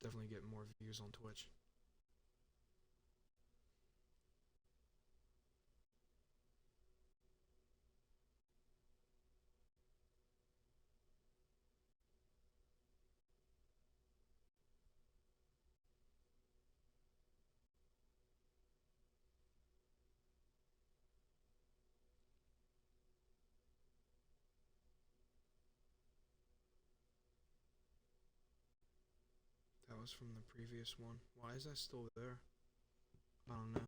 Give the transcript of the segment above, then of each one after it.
Definitely get more views on Twitch. That was from the previous one. Why is that still there? I don't know.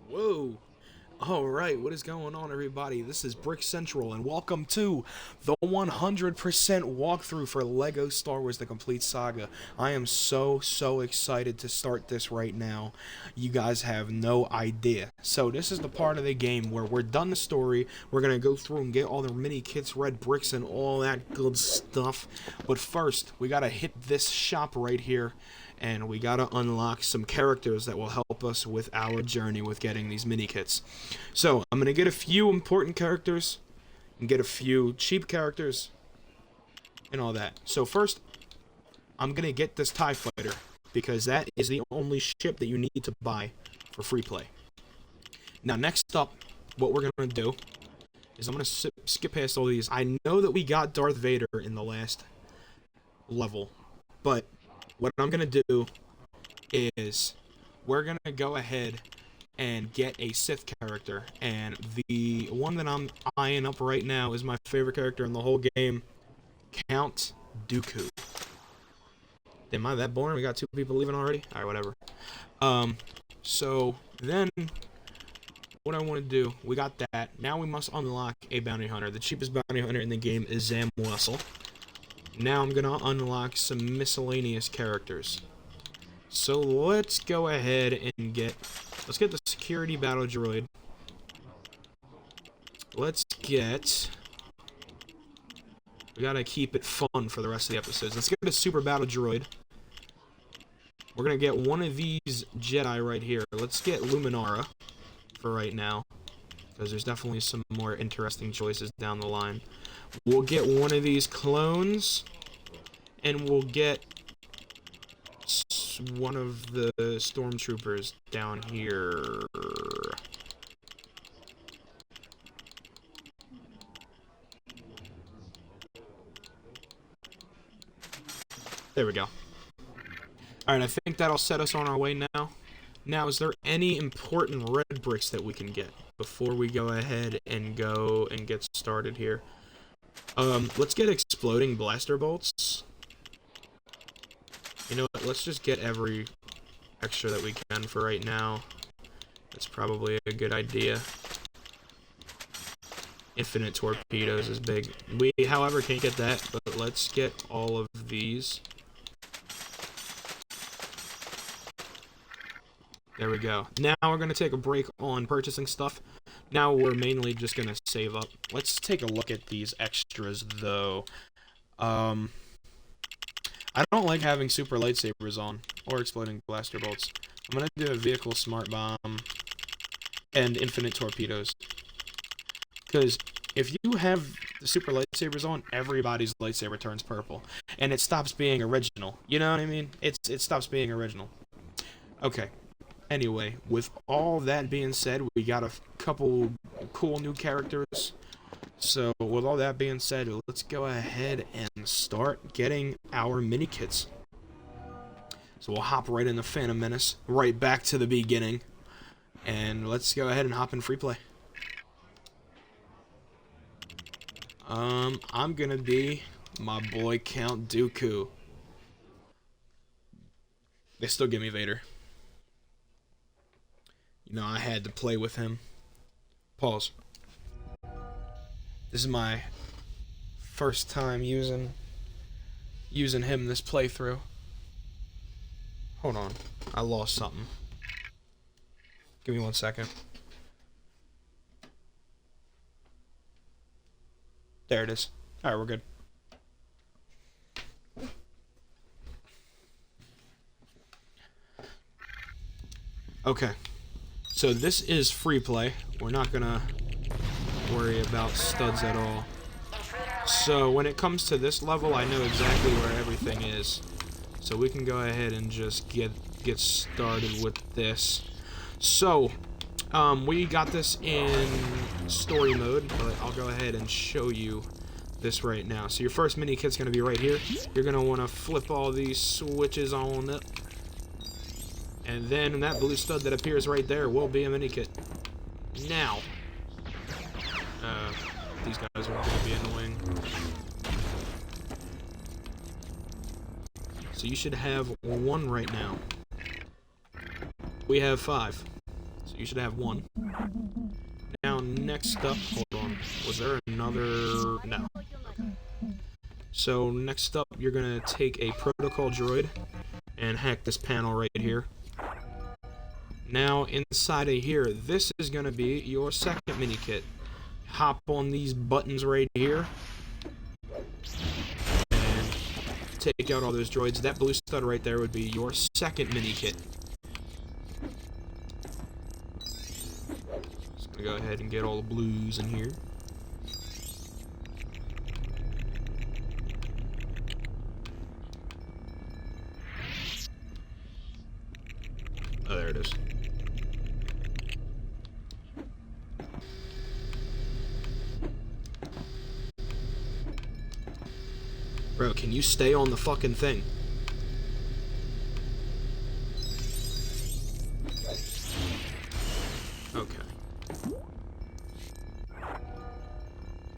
Whoa! Alright, what is going on, everybody? This is Brick Central, and welcome to the 100% walkthrough for LEGO Star Wars The Complete Saga. I am so excited to start this right now. You guys have no idea. So, this is the part of the game where we're done the story. We're going to go through and get all the mini kits, red bricks, and all that good stuff. But first, we got to hit this shop right here. And we gotta unlock some characters that will help us with our journey with getting these mini kits. So, I'm gonna get a few important characters, and get a few cheap characters, and all that. So first, I'm gonna get this TIE Fighter, because that is the only ship that you need to buy for free play. Now, next up, what we're gonna do is I'm gonna skip past all these. I know that we got Darth Vader in the last level, but what I'm going to do is we're going to go ahead and get a Sith character. And the one that I'm eyeing up right now is my favorite character in the whole game, Count Dooku. Am I that boring? We got two people leaving already? Alright, whatever. So then what I want to do, we got that. Now we must unlock a bounty hunter. The cheapest bounty hunter in the game is Zam Wessel. Now I'm gonna unlock some miscellaneous characters. So let's go ahead and let's get the security battle droid. We gotta keep it fun for the rest of the episodes. Let's get a super battle droid. We're gonna get one of these Jedi right here. Let's get Luminara for right now, because there's definitely some more interesting choices down the line. We'll get one of these clones, and we'll get one of the stormtroopers down here. There we go. Alright, I think that'll set us on our way now. Now, is there any important red bricks that we can get before we go ahead and get started here? Let's get exploding blaster bolts. You know what, let's just get every extra that we can for right now. That's probably a good idea. Infinite torpedoes is big. We, however, can't get that, but let's get all of these. There we go. Now we're going to take a break on purchasing stuff. Now we're mainly just going to save up. Let's take a look at these extras, though. I don't like having super lightsabers on, or exploding blaster bolts. I'm going to do a vehicle smart bomb and infinite torpedoes. Because if you have the super lightsabers on, everybody's lightsaber turns purple. And it stops being original. You know what I mean? It stops being original. Okay. Anyway, with all that being said, we got a couple cool new characters. So, with all that being said, let's go ahead and start getting our mini kits. So we'll hop right into Phantom Menace, right back to the beginning. And let's go ahead and hop in free play. I'm gonna be my boy Count Dooku. They still give me Vader. You know, I had to play with him. Pause. This is my first time using him this playthrough. Hold on. I lost something. Give me 1 second. There it is. Alright, we're good. Okay. So this is free play. We're not gonna worry about studs at all. So when it comes to this level, I know exactly where everything is. So we can go ahead and just get started with this. So, we got this in story mode, but I'll go ahead and show you this right now. So your first mini kit's gonna be right here. You're gonna wanna flip all these switches on up. And then that blue stud that appears right there will be a mini kit. Now, these guys are gonna be annoying. So you should have one right now. We have 5. So you should have 1. Now, next up, hold on. Was there another? No. So, next up, you're gonna take a protocol droid and hack this panel right here. Now, inside of here, this is gonna be your second mini kit. Hop on these buttons right here. And take out all those droids. That blue stud right there would be your second mini kit. Just gonna go ahead and get all the blues in here. Oh, there it is. Bro, can you stay on the fucking thing? Okay.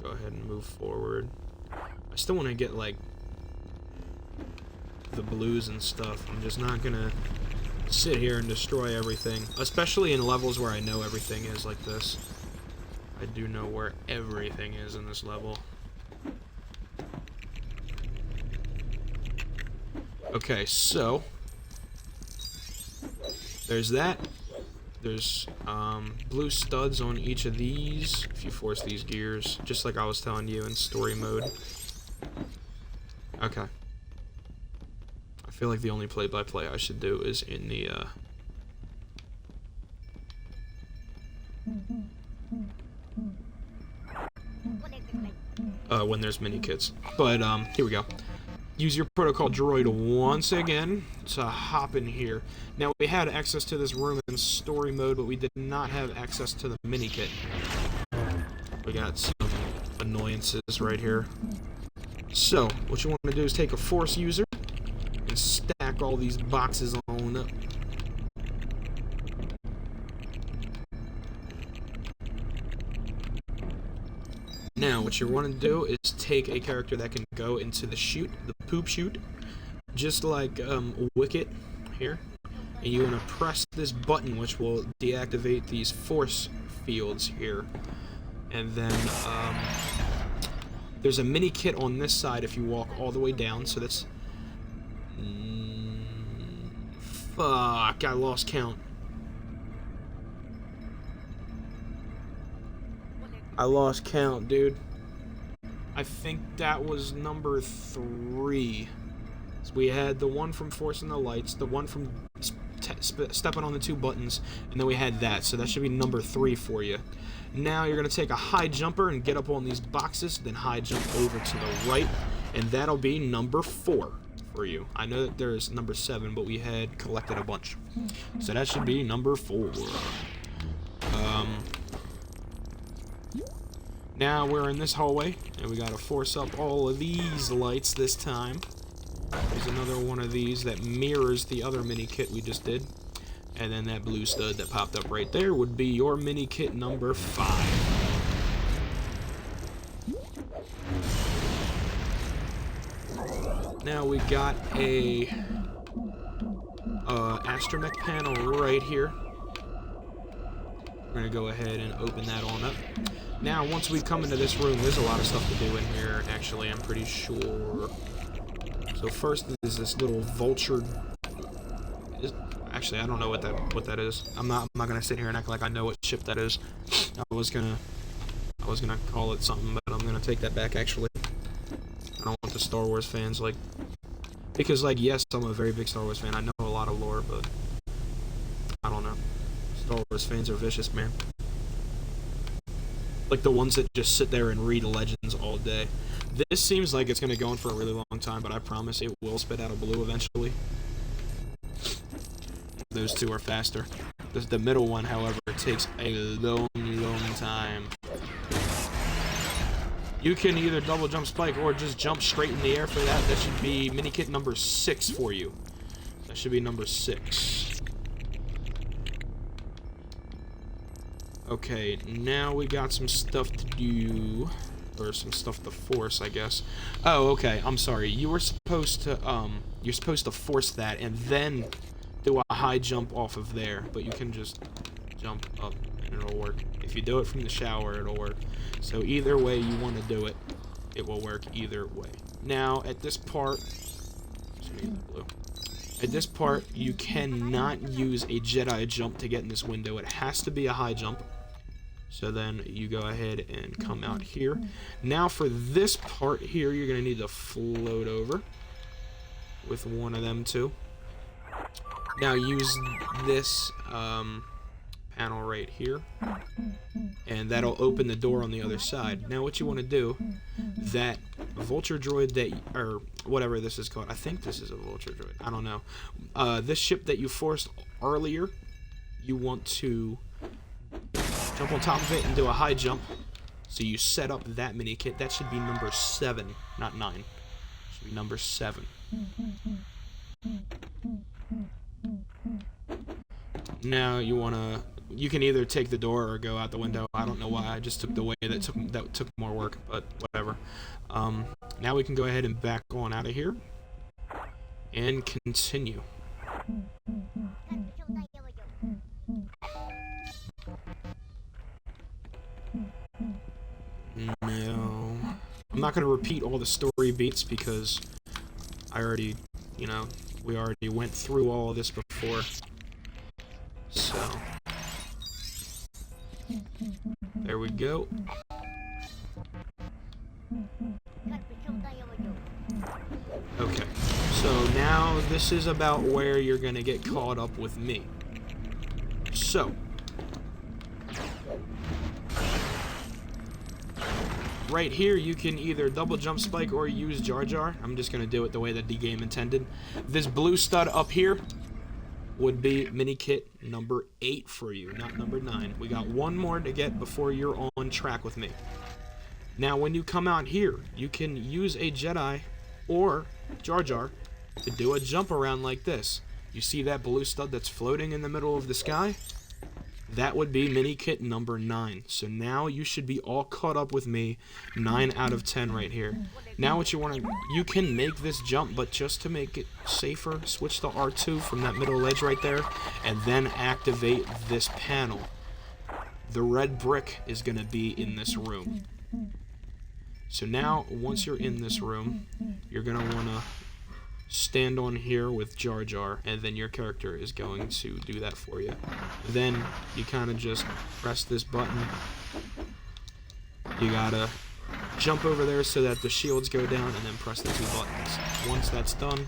Go ahead and move forward. I still want to get, like, the blues and stuff. I'm just not gonna sit here and destroy everything. Especially in levels where I know everything is like this. I do know where everything is in this level. Okay, so there's that. There's blue studs on each of these if you force these gears, just like I was telling you in story mode. Okay. I feel like the only play-by-play I should do is in the when there's mini kits. But here we go. Use your protocol droid once again to hop in here. Now, we had access to this room in story mode, but we did not have access to the mini kit. We got some annoyances right here. So, what you want to do is take a force user and stack all these boxes on up. Now, what you want to do is take a character that can go into the chute, the poop chute, just like Wicket here, and you want to press this button, which will deactivate these force fields here. And then there's a mini kit on this side if you walk all the way down. So that's fuck, I lost count. I lost count, dude. I think that was number 3. So we had the one from forcing the lights, the one from stepping on the 2 buttons, and then we had that. So that should be number 3 for you. Now you're going to take a high jumper and get up on these boxes, then high jump over to the right, and that'll be number 4 for you. I know that there's number 7, but we had collected a bunch. So that should be number 4. Now we're in this hallway, and we gotta force up all of these lights this time. There's another one of these that mirrors the other mini kit we just did. And then that blue stud that popped up right there would be your mini kit number 5. Now we got a astromech panel right here. We're gonna go ahead and open that on up. Now, once we come into this room, there's a lot of stuff to do in here, actually, I'm pretty sure. So first is this little vulture. Actually, I don't know what that is. I'm not gonna sit here and act like I know what ship that is. I was gonna call it something, but I'm gonna take that back, actually. I don't want the Star Wars fans, like, because, like, yes, I'm a very big Star Wars fan. I know a lot of lore, but I don't know. Star Wars fans are vicious, man. Like the ones that just sit there and read Legends all day. This seems like it's going to go on for a really long time, but I promise it will spit out a blue eventually. Those two are faster. The middle one, however, takes a long, long time. You can either double jump spike or just jump straight in the air for that. That should be minikit number 6 for you. That should be number 6. Okay, now we got some stuff to do. Or some stuff to force, I guess. Oh, okay, I'm sorry. You were supposed to, you're supposed to force that and then do a high jump off of there. But you can just jump up and it'll work. If you do it from the shower, it'll work. So either way you want to do it, it will work either way. Now, at this part, you cannot use a Jedi jump to get in this window. It has to be a high jump. So then you go ahead and come out here. Now for this part here, you're going to need to float over with one of them two. Now use this panel right here, and that'll open the door on the other side. Now what you want to do, that vulture droid that, or whatever this is called, I think this is a vulture droid, I don't know, this ship that you forced earlier, you want to jump on top of it and do a high jump, so you set up that mini kit. That should be number 7, not 9, it should be number 7. Now you can either take the door or go out the window. I don't know why I just took the way that took more work, but whatever. Now we can go ahead and back on out of here and continue. No, I'm not going to repeat all the story beats because I already, we already went through all of this before. So, there we go. Okay, so now this is about where you're going to get caught up with me. So, right here you can either double jump spike or use Jar Jar. I'm just going to do it the way that the game intended. This blue stud up here would be minikit number 8 for you, not number 9. We got one more to get before you're on track with me. Now, when you come out here, you can use a Jedi or Jar Jar to do a jump around like this. You see that blue stud that's floating in the middle of the sky? That would be minikit number 9. So now you should be all caught up with me. 9 out of 10 right here. Now what you can make this jump, but just to make it safer, switch to R2 from that middle ledge right there, and then activate this panel. The red brick is going to be in this room. So now, once you're in this room, you're going to want to stand on here with Jar Jar, and then your character is going to do that for you. Then you kind of just press this button. You gotta jump over there so that the shields go down, and then press the 2 buttons. Once that's done,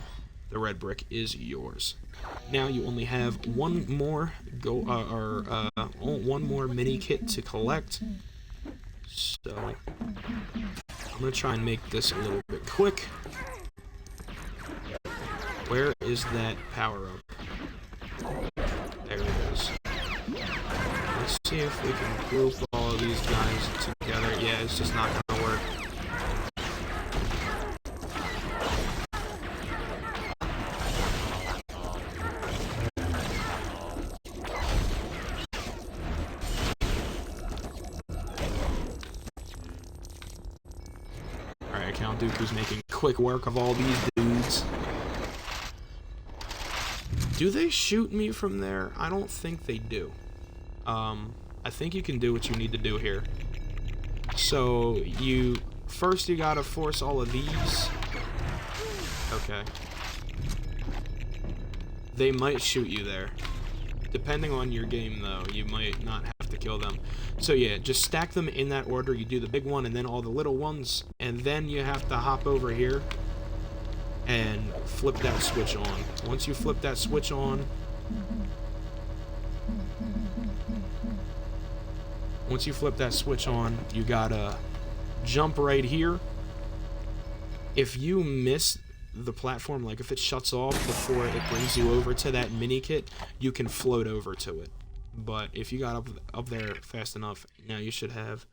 the red brick is yours. Now you only have one more one more mini kit to collect. So I'm gonna try and make this a little bit quick. Where is that power-up? There it is. Let's see if we can group all of these guys together. Yeah, it's just not gonna work. Alright, Count Dooku's making quick work of all these dudes. Do they shoot me from there? I don't think they do. I think you can do what you need to do here. So, first you gotta force all of these. Okay. They might shoot you there. Depending on your game, though, you might not have to kill them. So yeah, just stack them in that order. You do the big one and then all the little ones, and then you have to hop over here and flip that switch on. Once you flip that switch on, Once you flip that switch on, you gotta jump right here. If you miss the platform, like if it shuts off before it brings you over to that mini kit, you can float over to it. But if you got up there fast enough, now you should have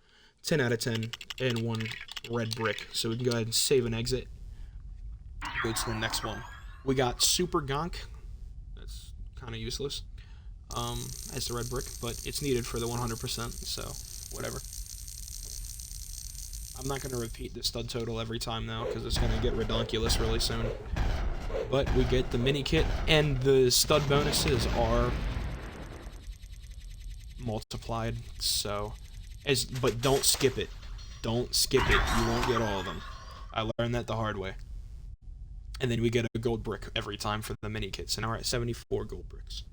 10 out of 10 and 1 red brick. So we can go ahead and save and exit. Go to the next one. We got Super Gonk. That's kind of useless. As the red brick, but it's needed for the 100%, so whatever. I'm not going to repeat the stud total every time now, because it's going to get redonkulous really soon. But we get the mini kit, and the stud bonuses are multiplied, so... But don't skip it. Don't skip it. You won't get all of them. I learned that the hard way. And then we get a gold brick every time for the mini kits, and now we're at 74 gold bricks.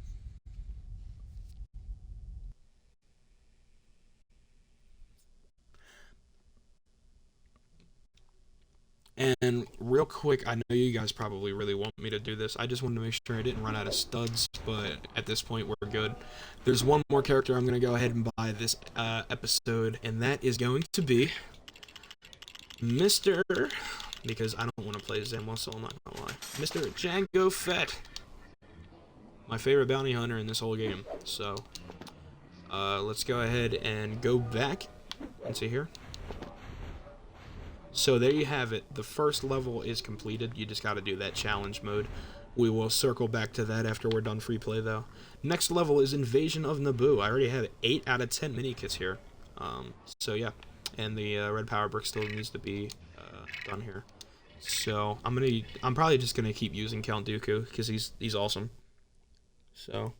And real quick, I know you guys probably really want me to do this. I just wanted to make sure I didn't run out of studs, but at this point we're good. There's one more character I'm going to go ahead and buy this episode, and that is going to be Mr. Because I don't want to play Zamwell, so I'm not going to lie. Mr. Jango Fett. My favorite bounty hunter in this whole game. So, let's go ahead and go back into here. So there you have it. The first level is completed. You just got to do that challenge mode. We will circle back to that after we're done free play, though. Next level is Invasion of Naboo. I already have 8 out of 10 minikits here. So yeah, and the red power brick still needs to be done here. So I'm probably just gonna keep using Count Dooku because he's awesome. So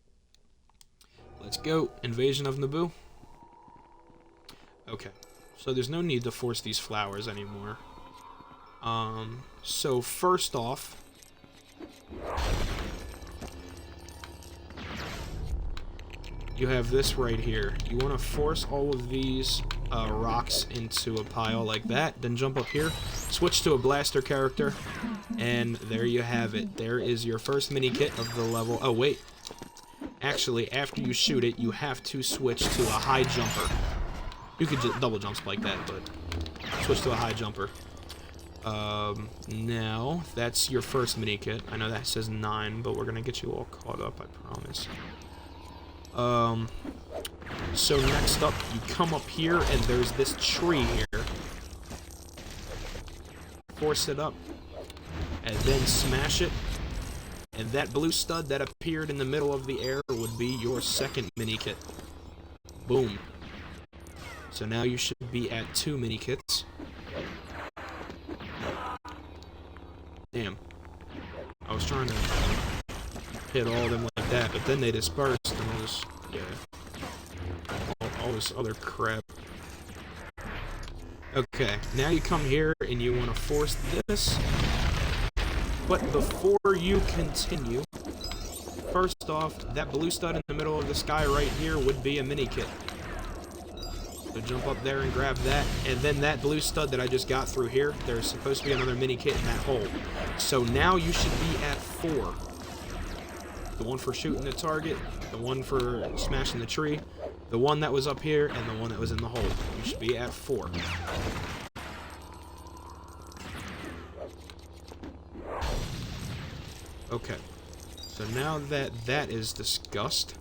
let's go. Invasion of Naboo. Okay. So there's no need to force these flowers anymore. So first off, you have this right here. You want to force all of these rocks into a pile like that, then jump up here, switch to a blaster character, and there you have it. There is your first mini kit of the level. Oh wait, actually after you shoot it, you have to switch to a high jumper. You could just double jumps like that, but switch to a high jumper. Now, that's your first mini kit. I know that says 9, but we're gonna get you all caught up, I promise. So next up, you come up here, and there's this tree here. Force it up, and then smash it. And that blue stud that appeared in the middle of the air would be your second mini kit. Boom. So now you should be at 2 mini kits. Damn. I was trying to hit all of them like that, but then they dispersed and all this, yeah. All this other crap. Okay, now you come here and you want to force this. But before you continue, first off, that blue stud in the middle of the sky right here would be a mini kit. So jump up there and grab that, and then that blue stud that I just got through here, there's supposed to be another mini kit in that hole. So now you should be at 4. The one for shooting the target, the one for smashing the tree, the one that was up here, and the one that was in the hole. You should be at 4. Okay. So now that that is discussed,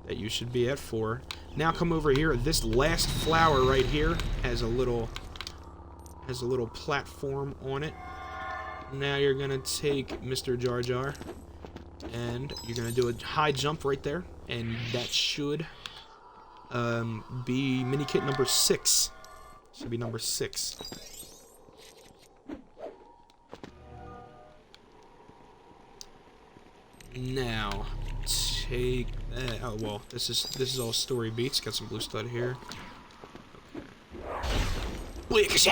that you should be at 4. Now come over here. This last flower right here has a little platform on it. Now you're gonna take Mr. Jar Jar, and you're gonna do a high jump right there, and that should be mini kit number 6. Should be number 6. Now take that. Oh well, this is all story beats. Got some blue stud here. Okay.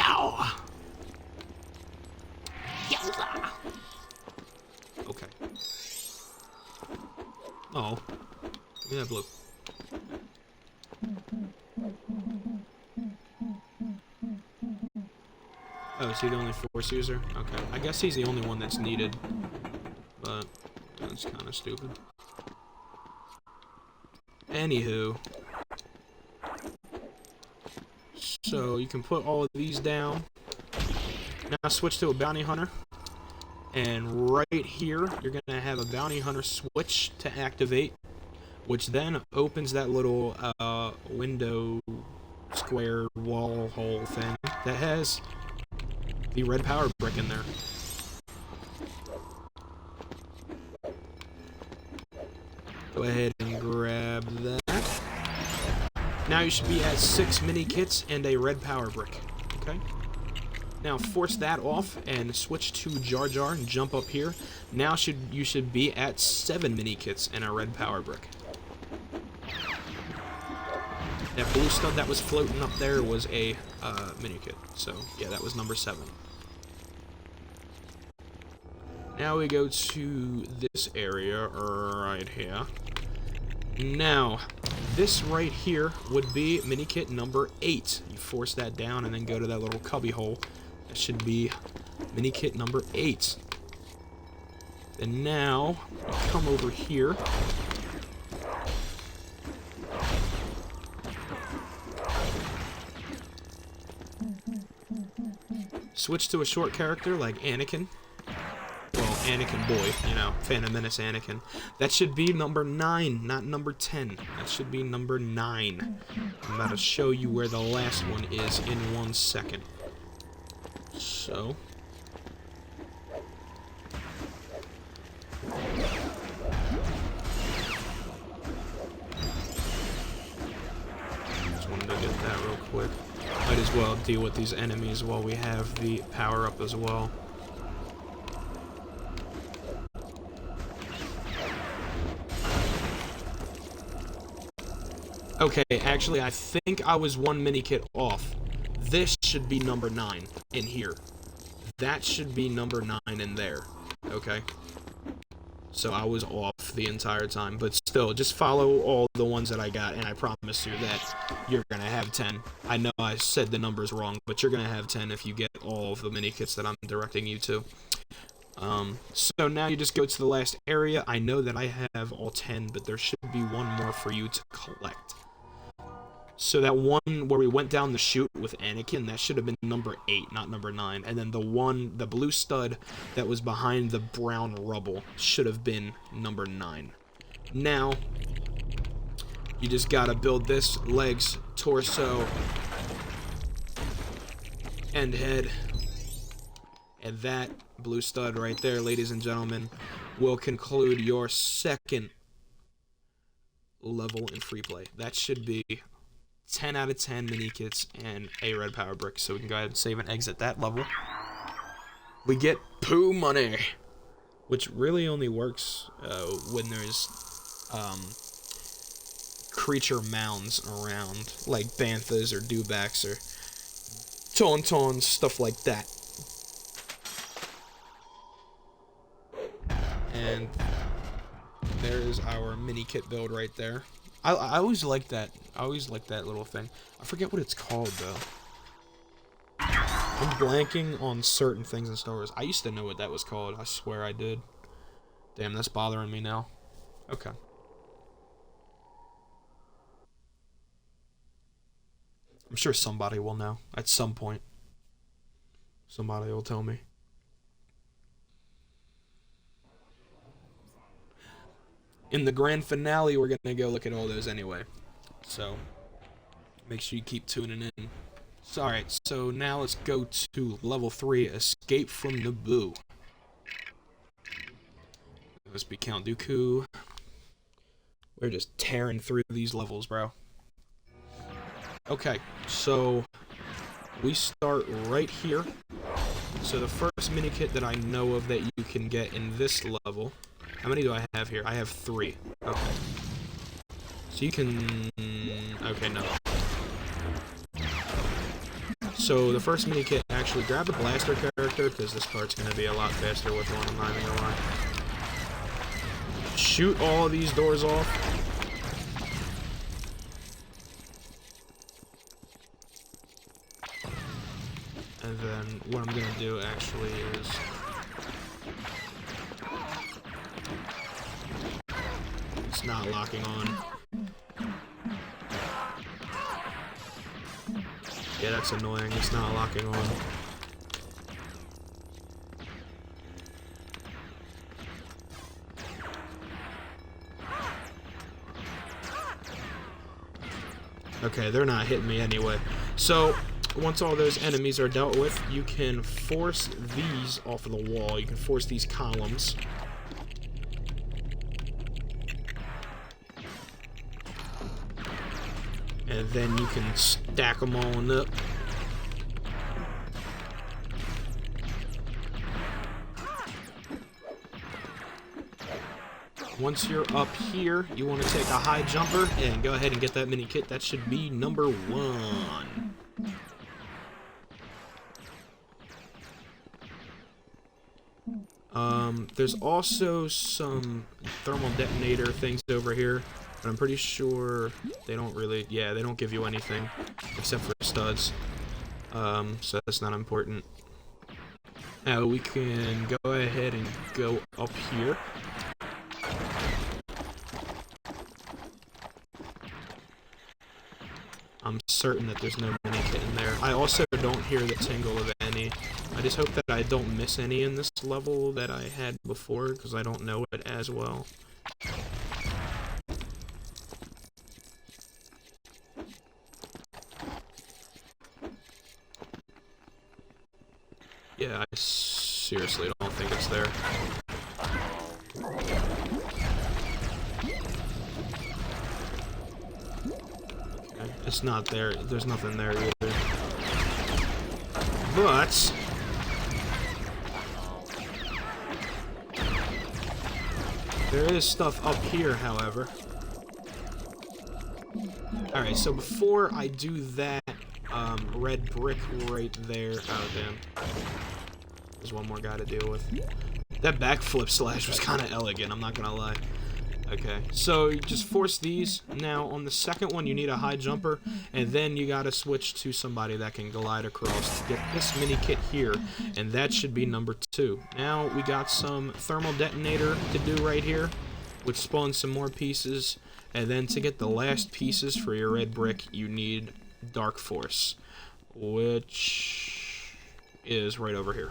Okay. Oh, give me that blue. Oh, is he the only force user? Okay, I guess he's the only one that's needed, but that's kind of stupid. Anywho, So you can put all of these down. Now switch to a bounty hunter. And right here, you're going to have a bounty hunter switch to activate, which then opens that little window, square, wall, hole thing that has the red power brick in there. Go ahead and grab that. Now you should be at 6 mini kits and a red power brick. Okay? Now force that off and switch to Jar Jar and jump up here. Now you should be at 7 mini kits and a red power brick. That blue stud that was floating up there was a mini kit. So yeah, that was number 7. Now we go to this area right here. Now, this right here would be minikit number 8. You force that down and then go to that little cubby hole. That should be minikit number 8. And now, you come over here. Switch to a short character like Anakin. Well, Anakin boy, you know, Phantom Menace Anakin. That should be number 9, not number 10. That should be number 9. I'm about to show you where the last one is in 1 second. So... just wanted to get that real quick. Might as well deal with these enemies while we have the power up as well. Okay, actually, I think I was 1 minikit off. This should be number 9 in here. That should be number 9 in there. Okay? So I was off the entire time. But still, just follow all the ones that I got, and I promise you that you're going to have 10. I know I said the numbers wrong, but you're going to have 10 if you get all of the minikits that I'm directing you to. So now you just go to the last area. I know that I have all 10, but there should be one more for you to collect. So that one where we went down the chute with Anakin, that should have been number 8, not number 9. And then the blue stud that was behind the brown rubble should have been number 9. Now, you just gotta build this, legs, torso, and head. And that blue stud right there, ladies and gentlemen, will conclude your second level in free play. That should be 10 out of 10 minikits and a red power brick, so we can go ahead and save and exit that level. We get poo money, which really only works when there's creature mounds around, like banthas or dewbacks or tauntauns, stuff like that. And there's our minikit build right there. I always like that. I always like that little thing. I forget what it's called, though. I'm blanking on certain things in Star Wars. I used to know what that was called. I swear I did. Damn, that's bothering me now. Okay. I'm sure somebody will know at some point. Somebody will tell me. In the grand finale, we're going to go look at all those anyway. So, make sure you keep tuning in. So, alright, so now let's go to level 3, Escape from Naboo. Let's be Count Dooku. We're just tearing through these levels, bro. Okay, so we start right here. So the first minikit that I know of that you can get in this level... How many do I have here? I have 3. Okay. So you can... Okay, no. So the first minikit, actually grab the blaster character, because this part's going to be a lot faster with one, I'm not even going to lie. Shoot all of these doors off. And then what I'm going to do, actually, is... It's not locking on. Yeah, that's annoying. It's not locking on. Okay, they're not hitting me anyway. So, once all those enemies are dealt with, you can force these off of the wall. You can force these columns. And then you can stack them all up. Once you're up here, you want to take a high jumper and go ahead and get that mini kit. That should be number 1. There's also some thermal detonator things over here, but I'm pretty sure they don't really, yeah, they don't give you anything except for studs. So that's not important. Now we can go ahead and go up here. I'm certain that there's no minikit in there. I also don't hear the tingle of any. I just hope that I don't miss any in this level that I had before, because I don't know it as well. Yeah, I seriously don't think it's there. It's not there. There's nothing there either. But there is stuff up here, however. Alright, so before I do that, red brick right there. Oh, damn. There's one more guy to deal with. That backflip slash was kind of elegant, I'm not gonna lie. Okay, so you just force these. Now, on the second one, you need a high jumper, and then you gotta switch to somebody that can glide across to get this mini kit here, and that should be number 2. Now, we got some thermal detonator to do right here, which spawns some more pieces, and then to get the last pieces for your red brick, you need dark force, which is right over here.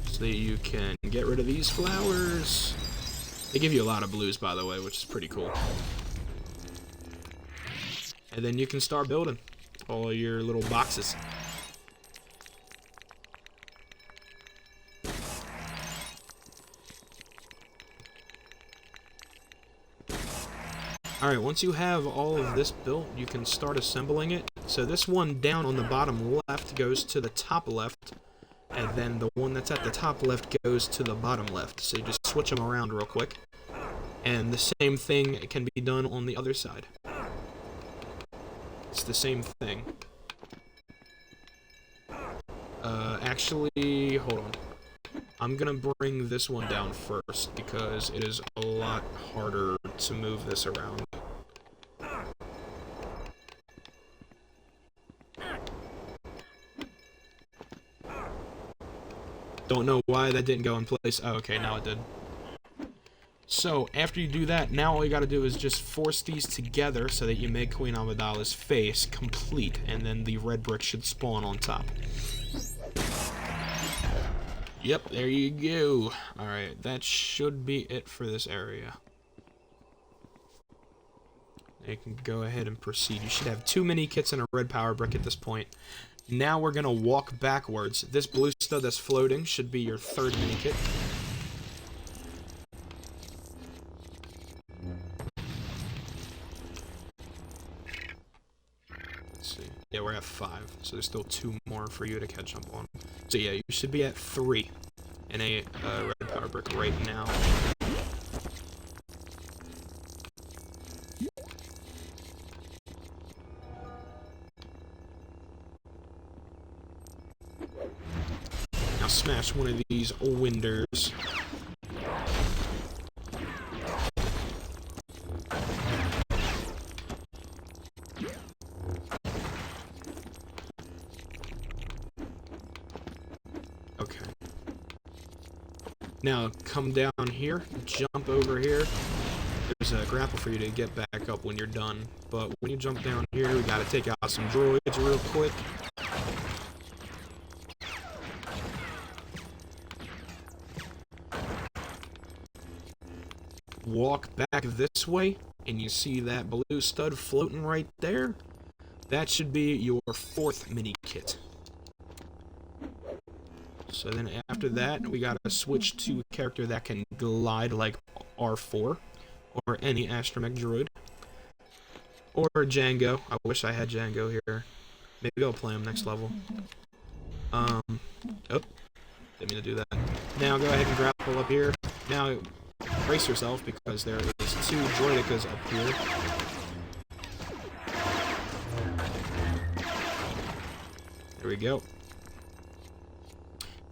So that you can get rid of these flowers. They give you a lot of blues, by the way, which is pretty cool. And then you can start building all your little boxes. Alright, once you have all of this built, you can start assembling it. So this one down on the bottom left goes to the top left. And then the one that's at the top left goes to the bottom left. So you just switch them around real quick. And the same thing can be done on the other side. It's the same thing. Actually, hold on. I'm gonna bring this one down first because it is a lot harder to move this around. Don't know why that didn't go in place. Oh, okay, now it did. So, after you do that, now all you gotta do is just force these together so that you make Queen Amidala's face complete, and then the red brick should spawn on top. Yep, there you go. Alright, that should be it for this area. You can go ahead and proceed. You should have 2 mini kits and a red power brick at this point. Now we're gonna walk backwards. This blue stud that's floating should be your 3rd mini kit. Let's see. Yeah, we're at 5, so there's still 2 more for you to catch up on. So yeah, you should be at 3 in a red power brick right now. Now smash one of these windows. Okay. Now come down here, jump over here, there's a grapple for you to get back up when you're done. But when you jump down here, we gotta take out some droids real quick. Walk back this way, and you see that blue stud floating right there? That should be your 4th mini kit. So then after that, we gotta switch to a character that can glide like R4, or any astromech droid. Or Django. I wish I had Django here. Maybe I'll play him next level. Oh, didn't mean to do that. Now go ahead and grapple up here. Now, brace yourself, because there is 2 droidicas up here. There we go.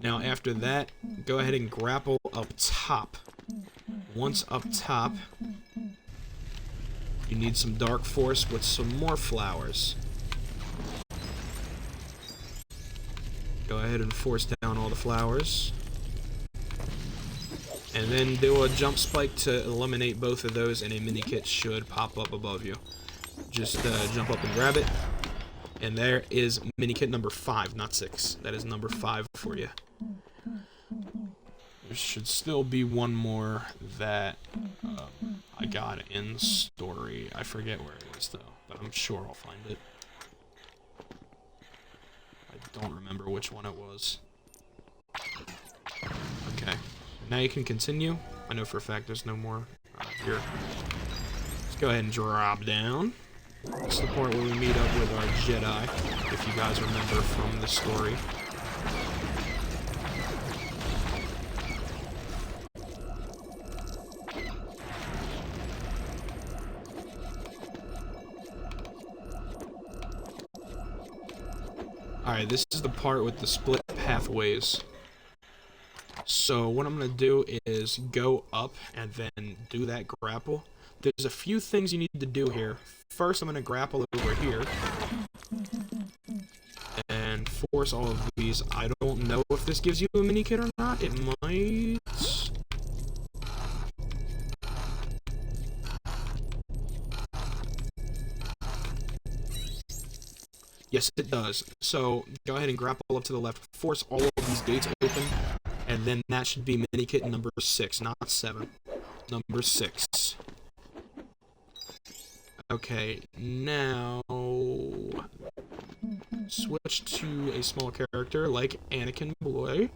Now after that, go ahead and grapple up top. Once up top, you need some dark force with some more flowers. Go ahead and force down all the flowers. And then do a jump spike to eliminate both of those, and a mini kit should pop up above you. Just jump up and grab it. And there is mini kit number 5, not 6. That is number 5 for you. There should still be one more that I got in story. I forget where it is, though, but I'm sure I'll find it. I don't remember which one it was. Okay. Now you can continue. I know for a fact there's no more here. Let's go ahead and drop down. This is the point where we meet up with our Jedi, if you guys remember from the story. Alright, this is the part with the split pathways. So what I'm going to do is go up and then do that grapple. There's a few things you need to do here. First, I'm going to grapple over here and force all of these. I don't know if this gives you a mini kit or not. It might. Yes, it does. So go ahead and grapple up to the left. Force all of these gates open. And then that should be minikit number 6, not 7. Number 6. Okay, now switch to a small character like Anakin Boy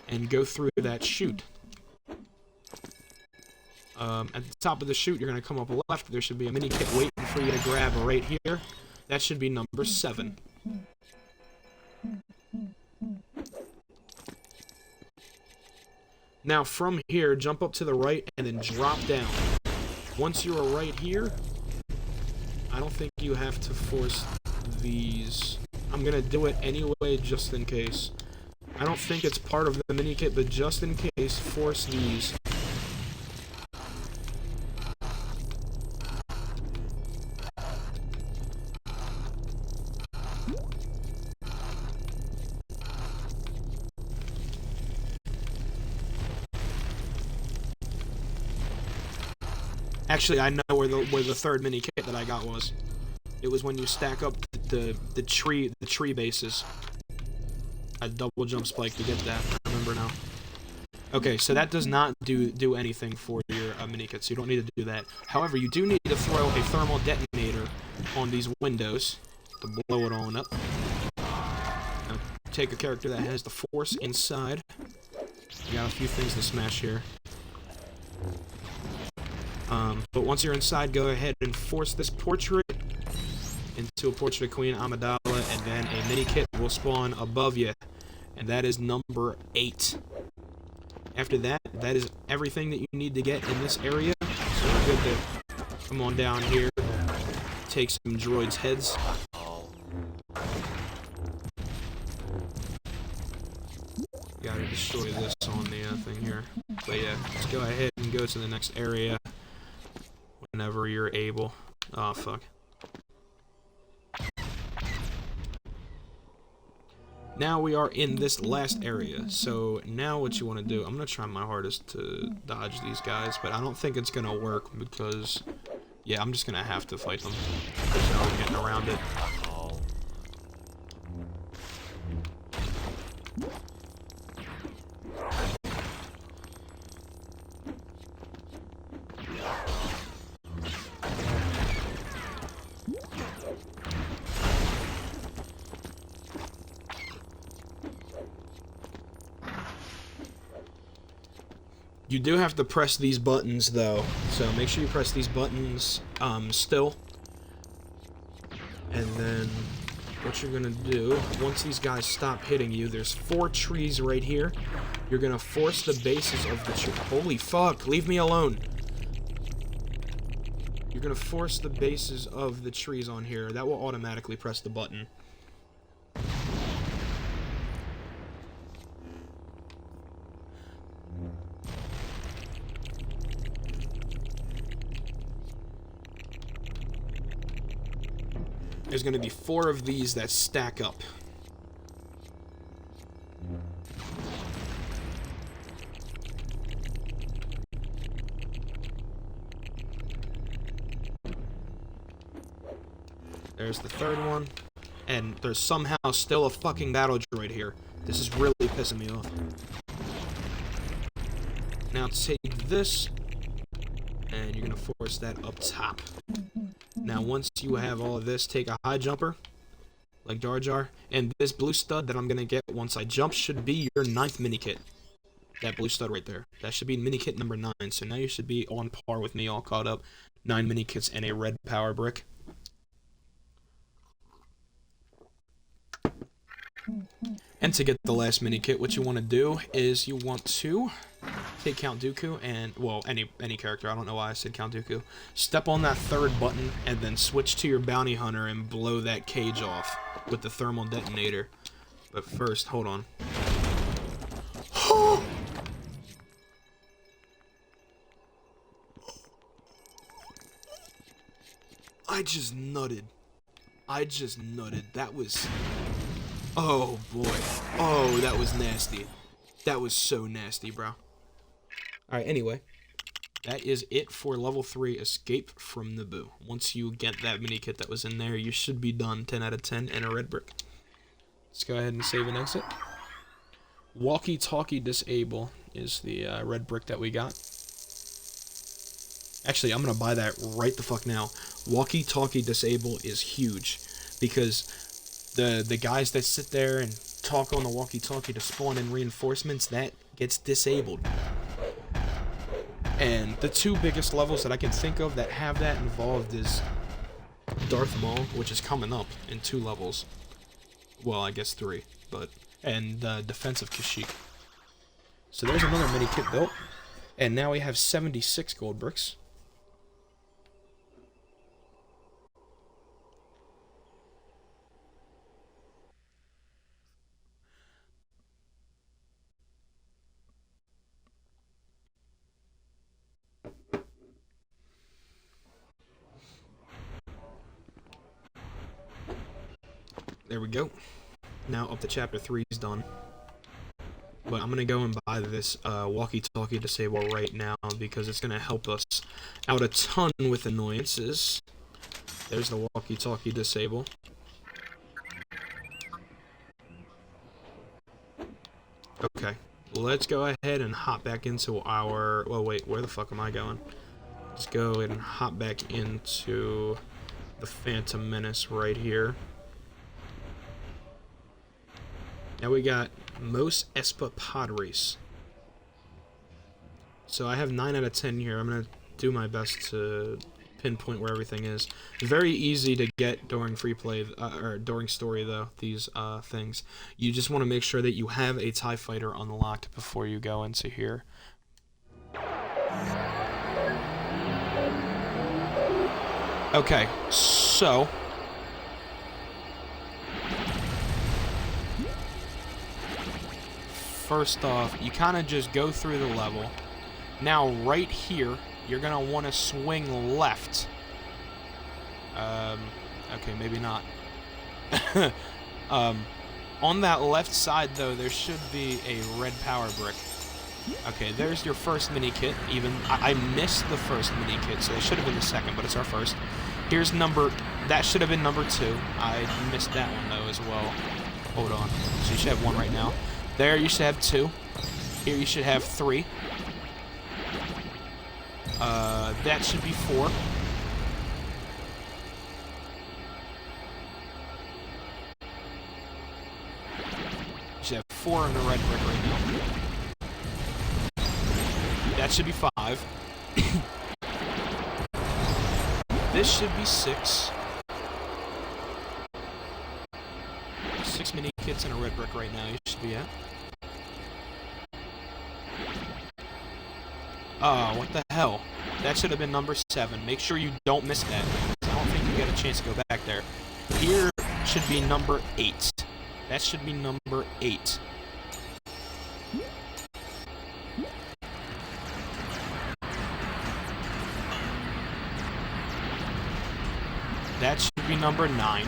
and go through that chute. At the top of the chute, you're going to come up left. There should be a minikit waiting for you to grab right here. That should be number 7. Now from here, jump up to the right and then drop down. Once you are right here, I don't think you have to force these. I'm gonna do it anyway just in case. I don't think it's part of the mini kit, but just in case, force these. Actually, I know where the third mini kit that I got was. It was when you stack up the tree bases. I double jump spike to get that. I remember now. Okay, so that does not do anything for your mini kit, so you don't need to do that. However, you do need to throw a thermal detonator on these windows to blow it on up. Now, take a character that has the force inside. You got a few things to smash here. But once you're inside, go ahead and force this portrait into a portrait of Queen Amidala, and then a mini kit will spawn above you, and that is number 8. After that, that is everything that you need to get in this area. So we're good to come on down here, take some droids' heads. Gotta destroy this on the thing here. But yeah, let's go ahead and go to the next area whenever you're able. Oh, fuck. Now we are in this last area. So now what you want to do, I'm going to try my hardest to dodge these guys, but I don't think it's going to work because, yeah, I'm just going to have to fight them. There's no getting around it. You do have to press these buttons, though, so make sure you press these buttons still. And then what you're gonna do, once these guys stop hitting you, there's 4 trees right here. You're gonna force the bases of the tree. Holy fuck, leave me alone. You're gonna force the bases of the trees on here. That will automatically press the button. There's going to be 4 of these that stack up. There's the 3rd one. And there's somehow still a fucking battle droid here. This is really pissing me off. Now take this, and you're going to force that up top. Now, once you have all of this, take a high jumper, like Jar Jar, and this blue stud that I'm going to get once I jump should be your 9th minikit. That blue stud right there. That should be minikit number 9, so now you should be on par with me, all caught up. 9 minikits and a red power brick. And to get the last minikit, what you want to do is you want to take Count Dooku and, well, any character, I don't know why I said Count Dooku. Step on that 3rd button and then switch to your bounty hunter and blow that cage off with the thermal detonator. But first, hold on. I just nutted. That was... Oh, boy. Oh, that was nasty. That was so nasty, bro. Alright, anyway. That is it for level 3, Escape from Naboo. Once you get that minikit that was in there, you should be done. 10 out of 10 and a red brick. Let's go ahead and save and exit. Walkie-talkie disable is the red brick that we got. Actually, I'm going to buy that right the fuck now. Walkie-talkie disable is huge. Because the guys that sit there and talk on the walkie-talkie to spawn in reinforcements, that gets disabled. And the 2 biggest levels that I can think of that have that involved is Darth Maul, which is coming up in 2 levels. Well, I guess 3, but... And Defense of Kashyyyk. So there's another minikit built. And now we have 76 gold bricks. There we go. Now up to chapter 3 is done. But I'm gonna go and buy this walkie-talkie disable right now because it's gonna help us out a ton with annoyances. There's the walkie-talkie disable. Okay, let's go ahead and hop back into our... Well, wait, where the fuck am I going? Let's go ahead and hop back into the Phantom Menace right here. Now we got most espa podrace. So I have 9 out of 10 here. I'm going to do my best to pinpoint where everything is. Very easy to get during free play, or during story though, these things. You just want to make sure that you have a TIE fighter unlocked before you go into here. Okay, so... First off, you kind of just go through the level. Now, right here, you're going to want to swing left. Okay, maybe not. On that left side, though, there should be a red power brick. Okay, there's your first mini kit. Even I missed the first mini kit, so it should have been the second, but it's our first. Here's that should have been number 2. I missed that one though as well. Hold on. So you should have 1 right now. There you should have 2. Here you should have 3. That should be 4. You should have 4 in the red brick right now. That should be 5. This should be 6. 6 mini kits and a red brick right now. You should be at. Oh, what the hell? That should have been number 7. Make sure you don't miss that. I don't think you get a chance to go back there. Here should be number 8. That should be number 8. That should be number 9.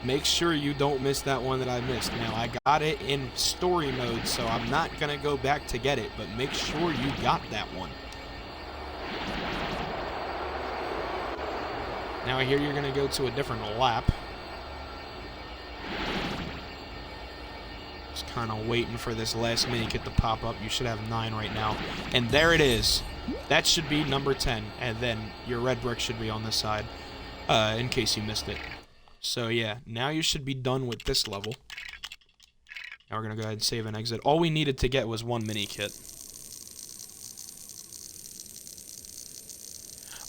Make sure you don't miss that one that I missed. Now, I got it in story mode, so I'm not going to go back to get it, but make sure you got that one. Now, here you're going to go to a different lap. Just kind of waiting for this last mini kit to pop up. You should have 9 right now. And there it is. That should be number 10. And then your red brick should be on this side, in case you missed it. So yeah, now you should be done with this level. Now we're going to go ahead and save and exit. All we needed to get was 1 mini kit.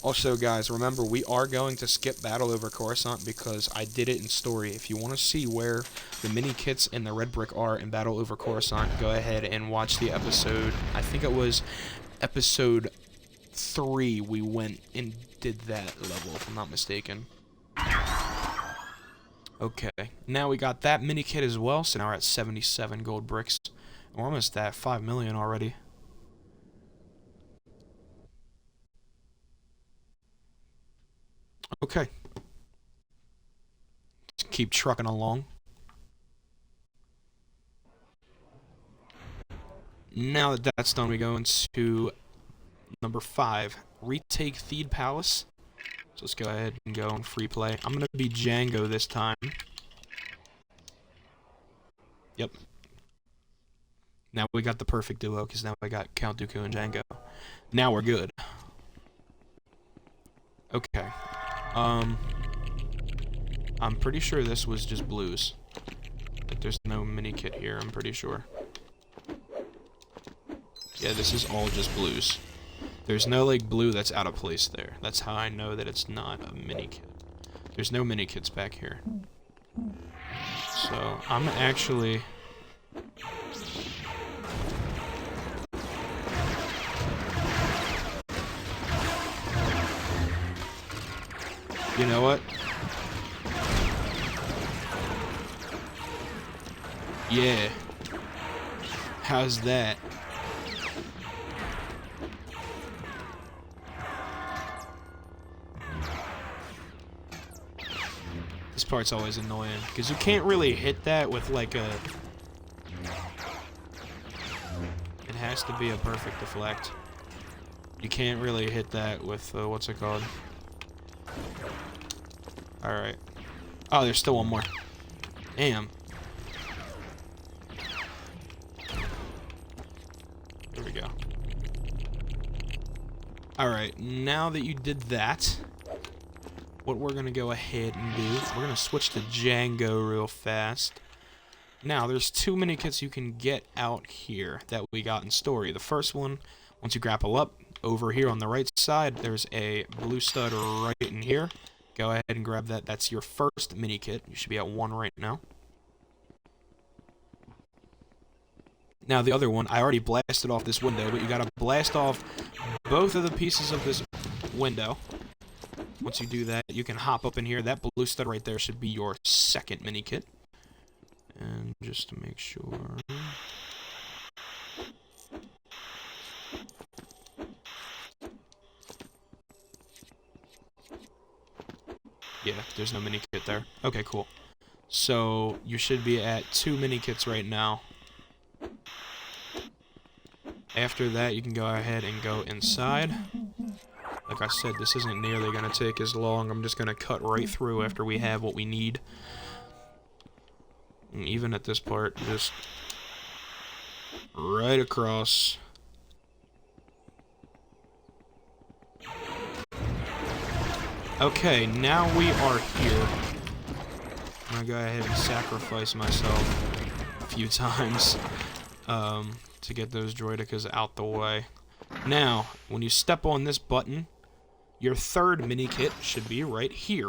Also guys, remember we are going to skip Battle Over Coruscant because I did it in story. If you want to see where the mini kits and the red brick are in Battle Over Coruscant, go ahead and watch the episode. I think it was episode 3 we went and did that level, if I'm not mistaken. Okay, now we got that mini kit as well, so now we're at 77 gold bricks. We're almost at 5 million already. Okay. Let's keep trucking along. Now that that's done, we go into number 5, Retake Theed Palace. So let's go ahead and go on free play. I'm going to be Django this time. Yep. Now we got the perfect duo, because now I got Count Dooku and Django. Now we're good. Okay. I'm pretty sure this was just blues. Like, there's no mini kit here, I'm pretty sure. Yeah, this is all just blues. There's no, like, blue that's out of place there. That's how I know that it's not a mini kit. There's no mini kits back here. So, I'm actually... You know what? Yeah. How's that? This part's always annoying, because you can't really hit that with, like, a... It has to be a perfect deflect. You can't really hit that with, what's it called? Alright. Oh, there's still one more. Damn. There we go. Alright, now that you did that, what we're going to go ahead and do, we're going to switch to Django real fast. Now, there's 2 mini kits you can get out here that we got in story. The first one, once you grapple up, over here on the right side, there's a blue stud right in here. Go ahead and grab that. That's your first mini kit. You should be at 1 right now. Now, the other one, I already blasted off this window, but you gotta blast off both of the pieces of this window. Once you do that, you can hop up in here. That blue stud right there should be your second mini kit. And just to make sure... Yeah, there's no minikit there. Okay, cool. So, you should be at 2 minikits right now. After that, you can go ahead and go inside. Like I said, this isn't nearly going to take as long. I'm just going to cut right through after we have what we need. And even at this part, just right across. Okay, now we are here. I'm gonna go ahead and sacrifice myself a few times to get those droidicas out the way. Now, when you step on this button, your third minikit should be right here.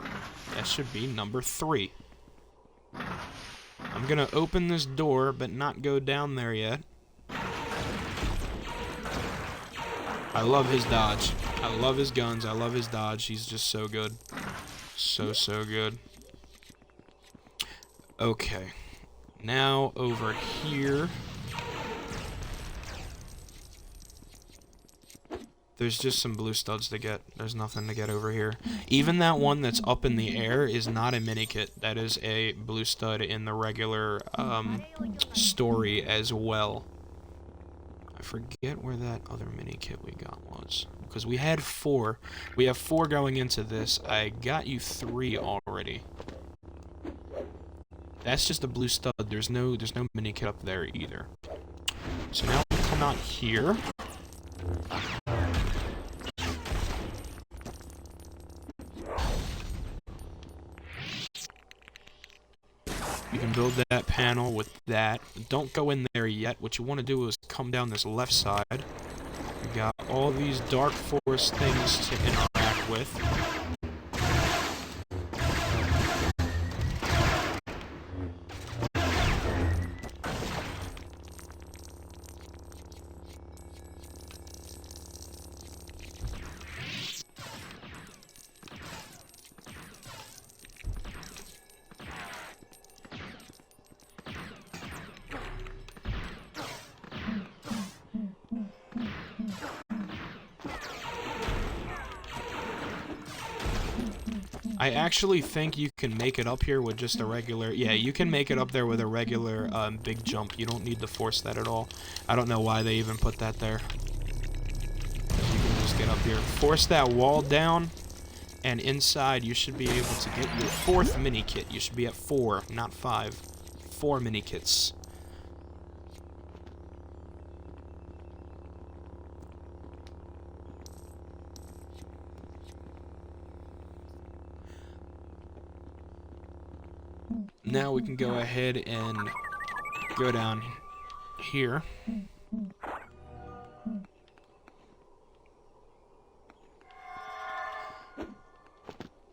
That should be number 3. I'm gonna open this door, but not go down there yet. I love his dodge. I love his guns. I love his dodge. He's just so good. So good. Okay. Now, over here... There's just some blue studs to get. There's nothing to get over here. Even that one that's up in the air is not a minikit. That is a blue stud in the regular story as well. I forget where that other minikit we got was. Because we had 4. We have 4 going into this. I got you 3 already. That's just a blue stud. There's no minikit up there either. So now we come out here. You can build that panel with that. Don't go in there yet. What you want to do is come down this left side. We got all these Dark Force things to interact with. I actually think you can make it up here with just a regular... Yeah, you can make it up there with a regular big jump. You don't need to force that at all. I don't know why they even put that there. You can just get up here. Force that wall down, and inside you should be able to get your 4th minikit. You should be at 4, not 5. 4 minikits. Now we can go ahead and go down here.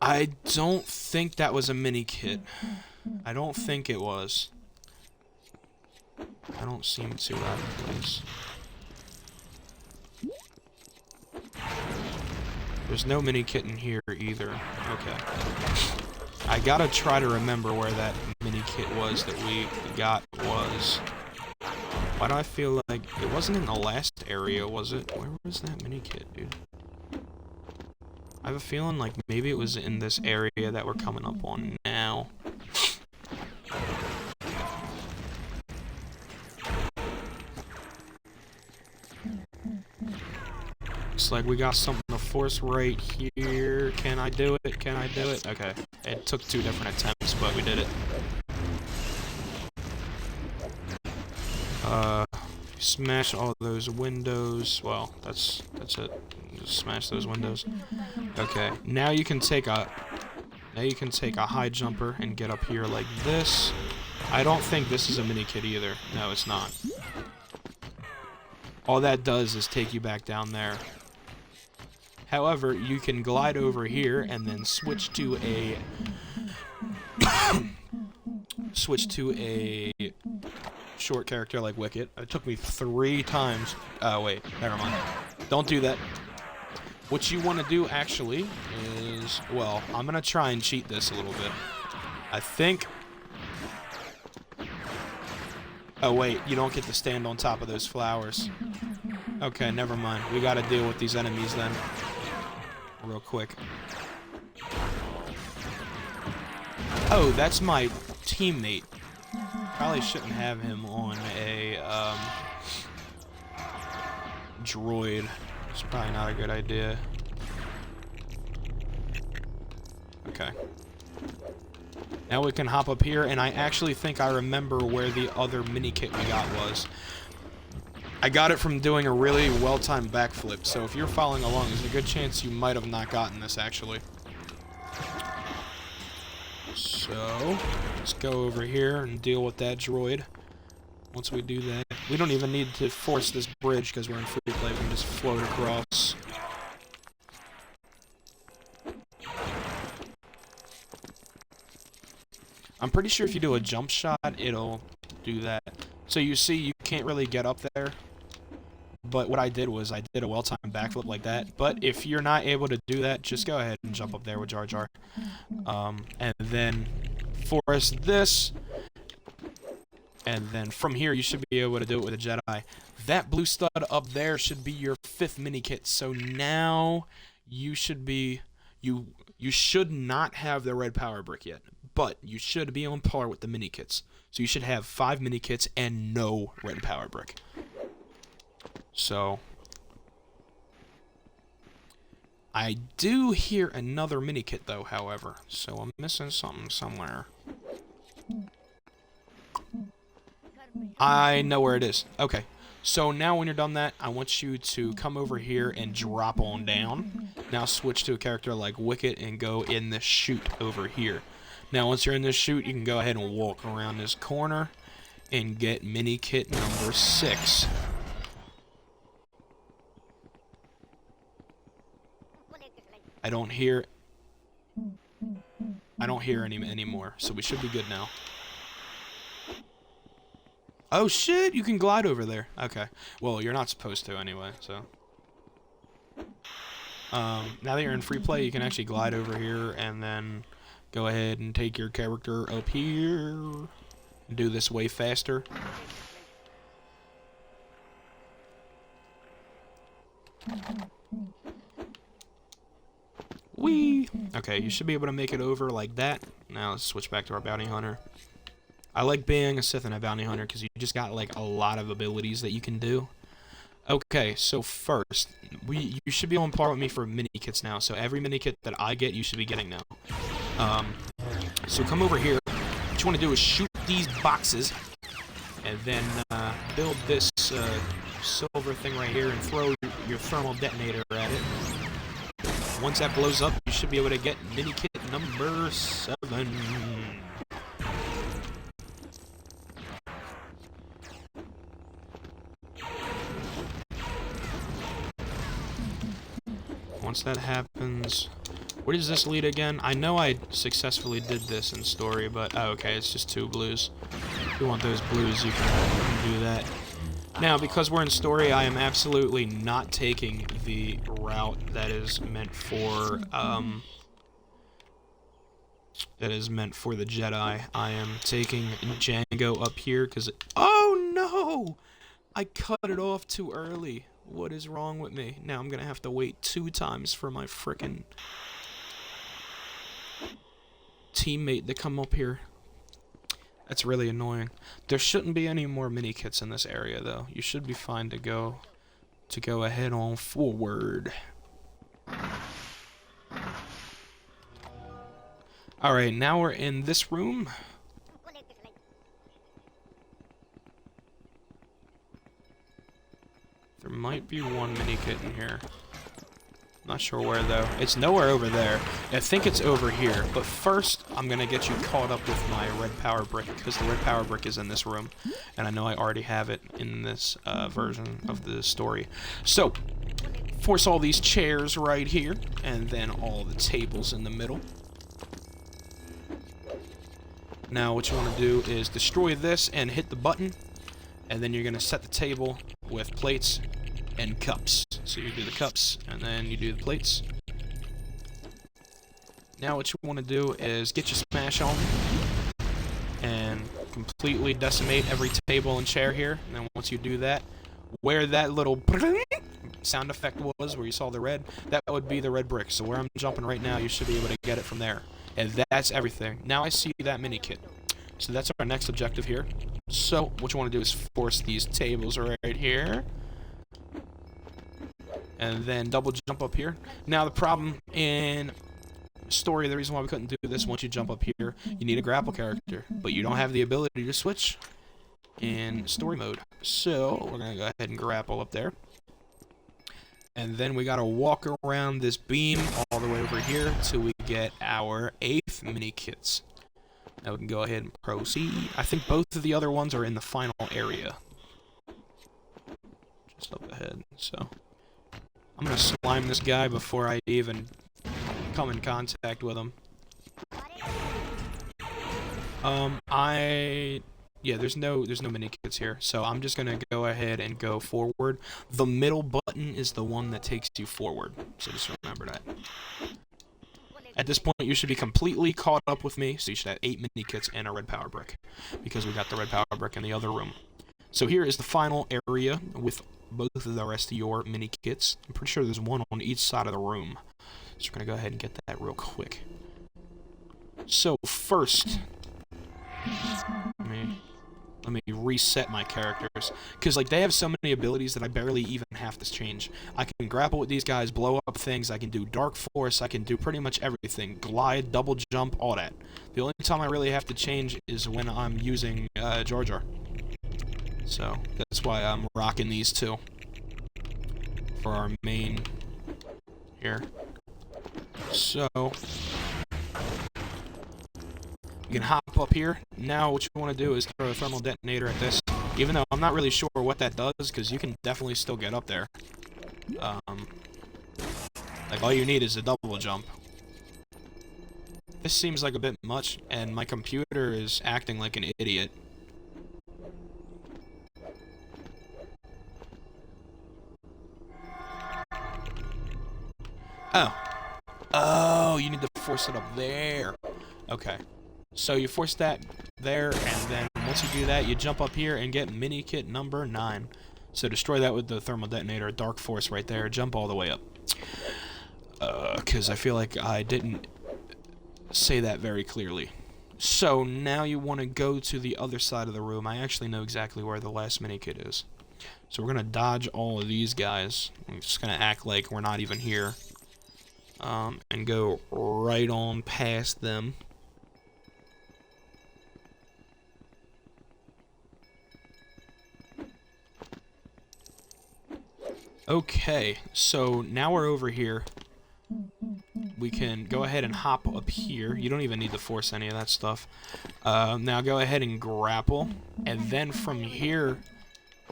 I don't think that was a minikit. I don't think it was. I don't seem to have a place. There's no minikit in here either. Okay. I gotta try to remember where that minikit was that we got was. Why do I feel like it wasn't in the last area, was it? Where was that minikit, dude? I have a feeling like maybe it was in this area that we're coming up on now. Looks like we got something to force right here. Can I do it? Can I do it? Okay. It took 2 different attempts, but we did it. Smash all those windows. Well, that's it. Just smash those windows. Okay. Now you can take a high jumper and get up here like this. I don't think this is a minikit either. No, it's not. All that does is take you back down there. However, you can glide over here and then switch to a short character like Wicket. It took me 3 times. Oh wait, never mind. Don't do that. What you want to do actually is, well, I'm gonna try and cheat this a little bit. I think Oh, wait, you don't get to stand on top of those flowers. Okay, never mind. We gotta deal with these enemies then. Real quick. Oh, that's my teammate. Probably shouldn't have him on a, droid. It's probably not a good idea. Okay. Now we can hop up here, and I actually think I remember where the other minikit we got was. I got it from doing a really well-timed backflip, so if you're following along, there's a good chance you might have not gotten this, actually. So, let's go over here and deal with that droid. Once we do that, we don't even need to force this bridge because we're in free play. We can just float across. I'm pretty sure if you do a jump shot, it'll do that. So you see, you can't really get up there. But what I did was I did a well-timed backflip like that. But if you're not able to do that, just go ahead and jump up there with Jar Jar. And then force this. And then from here, you should be able to do it with a Jedi. That blue stud up there should be your 5th minikit. So now you should be... You should not have the red power brick yet. But you should be on par with the minikits. So you should have 5 minikits and no red power brick. So, I do hear another minikit though, however. So I'm missing something somewhere. I know where it is. Okay. So now when you're done that, I want you to come over here and drop on down. Now switch to a character like Wicket and go in the chute over here. Now once you're in this chute, you can go ahead and walk around this corner and get minikit number 6. I don't hear any anymore, so we should be good now. Oh shit, you can glide over there. Okay. Well, you're not supposed to anyway, so. Now that you're in free play, you can actually glide over here and then go ahead and take your character up here and do this way faster. Whee! Okay, you should be able to make it over like that. Now let's switch back to our bounty hunter. I like being a Sith and a bounty hunter because you just got like a lot of abilities that you can do. Okay, so first, you should be on par with me for minikits now. So every minikit that I get, you should be getting now. So come over here. What you want to do is shoot these boxes, and then build this silver thing right here and throw your thermal detonator at it. Once that blows up, you should be able to get minikit number 7. Once that happens, where does this lead again? I know I successfully did this in story, but oh, okay, it's just 2 blues. If you want those blues, you can do that. Now, because we're in story, I am absolutely not taking the route that is meant for the Jedi. I am taking Django up here because oh no! I cut it off too early. What is wrong with me? Now I'm gonna have to wait 2 times for my frickin' teammate to come up here. That's really annoying. There shouldn't be any more minikits in this area, though. You should be fine to go ahead on forward. Alright, now we're in this room. There might be one minikit in here. Not sure where, though. It's nowhere over there. I think it's over here. But first, I'm going to get you caught up with my red power brick, because the red power brick is in this room. And I know I already have it in this version of the story. So, force all these chairs right here, and then all the tables in the middle. Now, what you want to do is destroy this and hit the button. And then you're going to set the table with plates and cups. So you do the cups, and then you do the plates. Now what you want to do is get your smash on, and completely decimate every table and chair here. And then once you do that, where that little sound effect was, where you saw the red, that would be the red brick. So where I'm jumping right now, you should be able to get it from there. And that's everything. Now I see that mini kit. So that's our next objective here. So what you want to do is force these tables right here. And then double jump up here. Now the problem in story, the reason why we couldn't do this, once you jump up here, you need a grapple character. But you don't have the ability to switch in story mode. So we're going to go ahead and grapple up there. And then we got to walk around this beam all the way over here till we get our 8th mini kits. Now we can go ahead and proceed. I think both of the other ones are in the final area. Just up ahead. So I'm going to slime this guy before I even come in contact with him. Yeah, there's no minikits here, so I'm just gonna go ahead and go forward. The middle button is the one that takes you forward, so just remember that. At this point, you should be completely caught up with me, so you should have 8 minikits and a red power brick, because we got the red power brick in the other room. So here is the final area with both of the rest of your minikits. I'm pretty sure there's one on each side of the room, so we're gonna go ahead and get that real quick. So first, let me reset my characters, because like they have so many abilities that I barely even have to change. I can grapple with these guys, blow up things, I can do dark force, I can do pretty much everything. Glide, double jump, all that. The only time I really have to change is when I'm using Jar Jar. So that's why I'm rocking these two for our main here. So you can hop up here. Now what you want to do is throw a thermal detonator at this. Even though I'm not really sure what that does, because you can definitely still get up there. Like all you need is a double jump. This seems like a bit much, and my computer is acting like an idiot. Oh, you need to force it up there. Okay. So you force that there, and then once you do that, you jump up here and get mini kit number 9. So destroy that with the thermal detonator, dark force right there, jump all the way up. Because I feel like I didn't say that very clearly. So now you want to go to the other side of the room. I actually know exactly where the last mini kit is. So we're going to dodge all of these guys. I'm just going to act like we're not even here. And go right on past them. Okay, so now we're over here. We can go ahead and hop up here. You don't even need to force any of that stuff. Now go ahead and grapple. And then from here,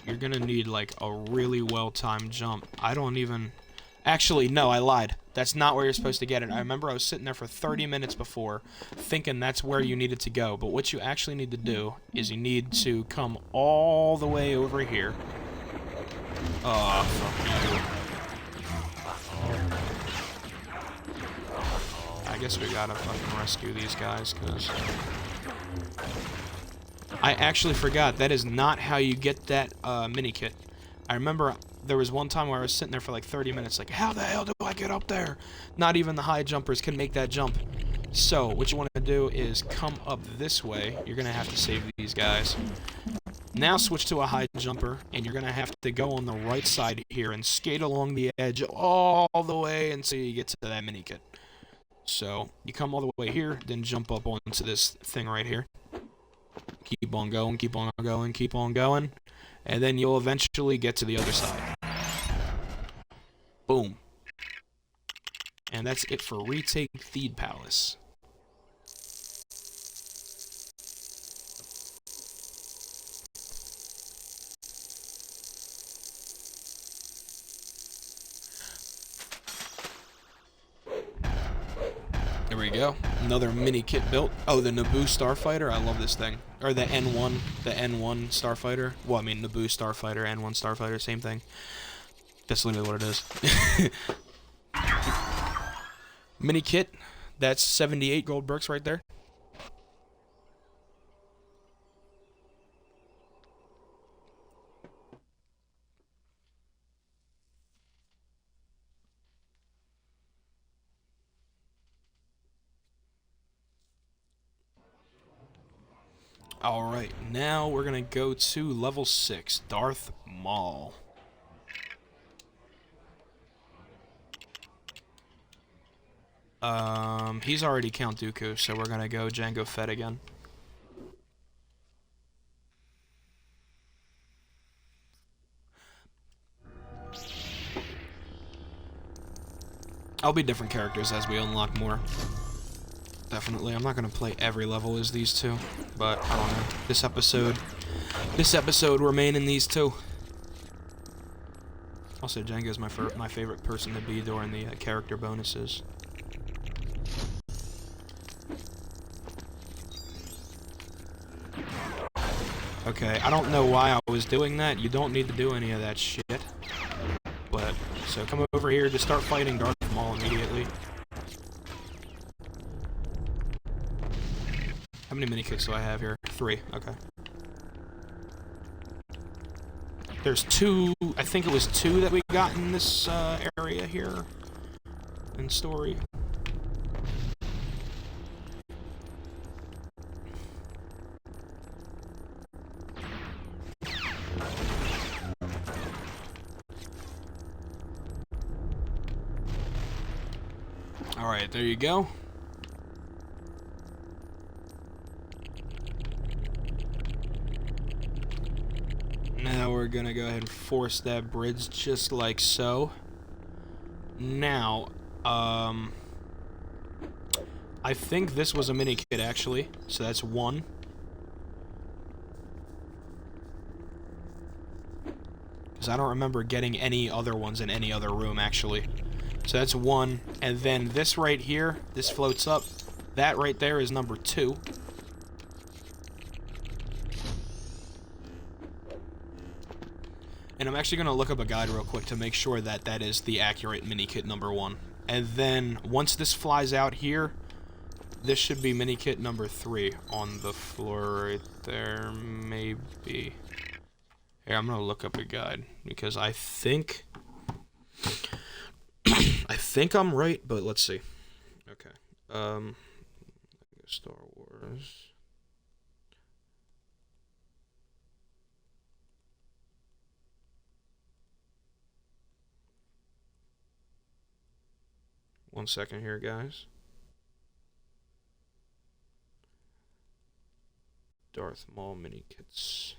you're gonna need like a really well-timed jump. I don't even... Actually, no, I lied. That's not where you're supposed to get it. I remember I was sitting there for 30 minutes before, thinking that's where you needed to go. But what you actually need to do is you need to come all the way over here. Oh, fuck you. I guess we gotta fucking rescue these guys, because... I actually forgot, that is not how you get that mini kit. I remember there was one time where I was sitting there for like 30 minutes, like, how the hell do I get up there? Not even the high jumpers can make that jump. So, what you want to do is come up this way. You're going to have to save these guys. Now switch to a high jumper, and you're going to have to go on the right side here and skate along the edge all the way until you get to that mini kit. So, you come all the way here, then jump up onto this thing right here. Keep on going, keep on going, keep on going. And then you'll eventually get to the other side. Boom. And that's it for Retake Theed Palace. There we go. Another mini kit built. Oh, the Naboo Starfighter. I love this thing. Or the N1. The N1 Starfighter. Well, I mean, Naboo Starfighter, N1 Starfighter, same thing. That's literally what it is. Mini kit. That's 78 gold bricks right there. Alright, now we're gonna go to level 6, Darth Maul. He's already Count Dooku, so we're gonna go Jango Fett again. I'll be different characters as we unlock more. Definitely. I'm not gonna play every level as these two, but I don't know. This episode remain in these two. Also, Jango's my favorite person to be during the character bonuses. Okay, I don't know why I was doing that. You don't need to do any of that shit. But, so come over here to start fighting Darth Maul immediately. How many minikits do I have here? 3, okay. There's 2, I think it was 2 that we got in this area here. In story. Alright, there you go. Now we're gonna go ahead and force that bridge just like so. Now, I think this was a minikit actually, so that's 1. Because I don't remember getting any other ones in any other room actually. So that's 1, and then this right here, this floats up. That right there is number 2. And I'm actually going to look up a guide real quick to make sure that that is the accurate minikit number 1. And then, once this flies out here, this should be minikit number 3 on the floor right there, maybe. Here, I'm going to look up a guide, because I think... I think I'm right, but let's see. Okay. Star Wars. One second here, guys. Darth Maul minikits.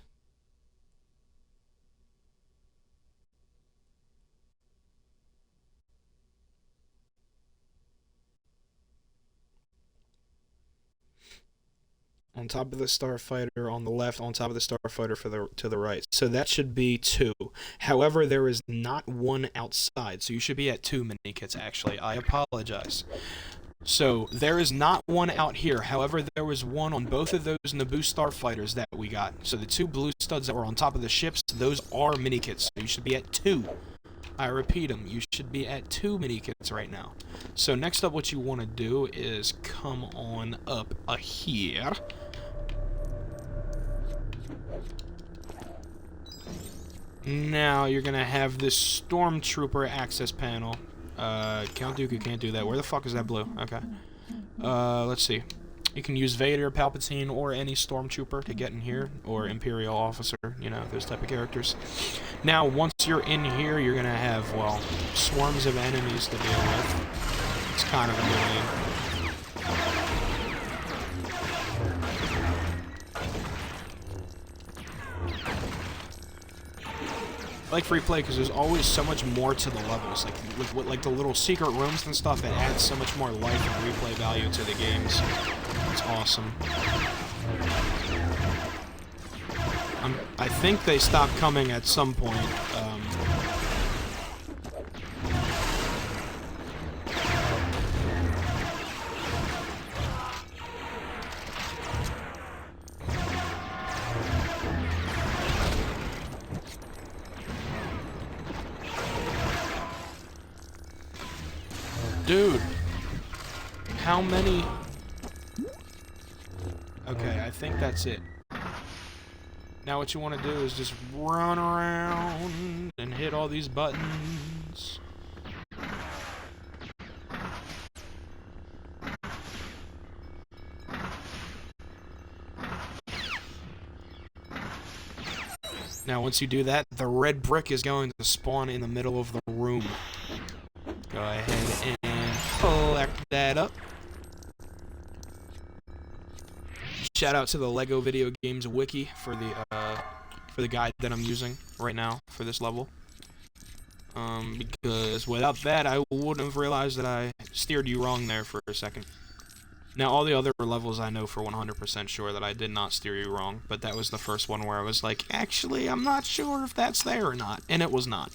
On top of the starfighter on the left, on top of the starfighter to the right. So that should be 2. However, there is not 1 outside, so you should be at 2 minikits actually. I apologize. So there is not 1 out here. However, there was 1 on both of those Naboo starfighters that we got. So the 2 blue studs that were on top of the ships, those are minikits. So you should be at 2. I repeat them, you should be at 2 minikits right now. So next up, what you want to do is come on up here. Now you're gonna have this stormtrooper access panel. Count Dooku can't do that. Where the fuck is that blue? Okay. Let's see. You can use Vader, Palpatine, or any stormtrooper to get in here, or Imperial officer, you know, those type of characters. Now, once you're in here, you're gonna have, well, swarms of enemies to deal with. It's kind of annoying. I like free play because there's always so much more to the levels, like the little secret rooms and stuff. It adds so much more life and replay value to the games. It's awesome. I think they stopped coming at some point. Dude, how many? Okay, I think that's it. Now what you want to do is just run around and hit all these buttons. Now, once you do that, the red brick is going to spawn in the middle of the room. Go ahead and collect that up. Shout out to the Lego Video Games Wiki for the guide that I'm using right now for this level. Because without that, I wouldn't have realized that I steered you wrong there for a second. Now, all the other levels I know for 100% sure that I did not steer you wrong, but that was the first one where I was like, actually, I'm not sure if that's there or not, and it was not.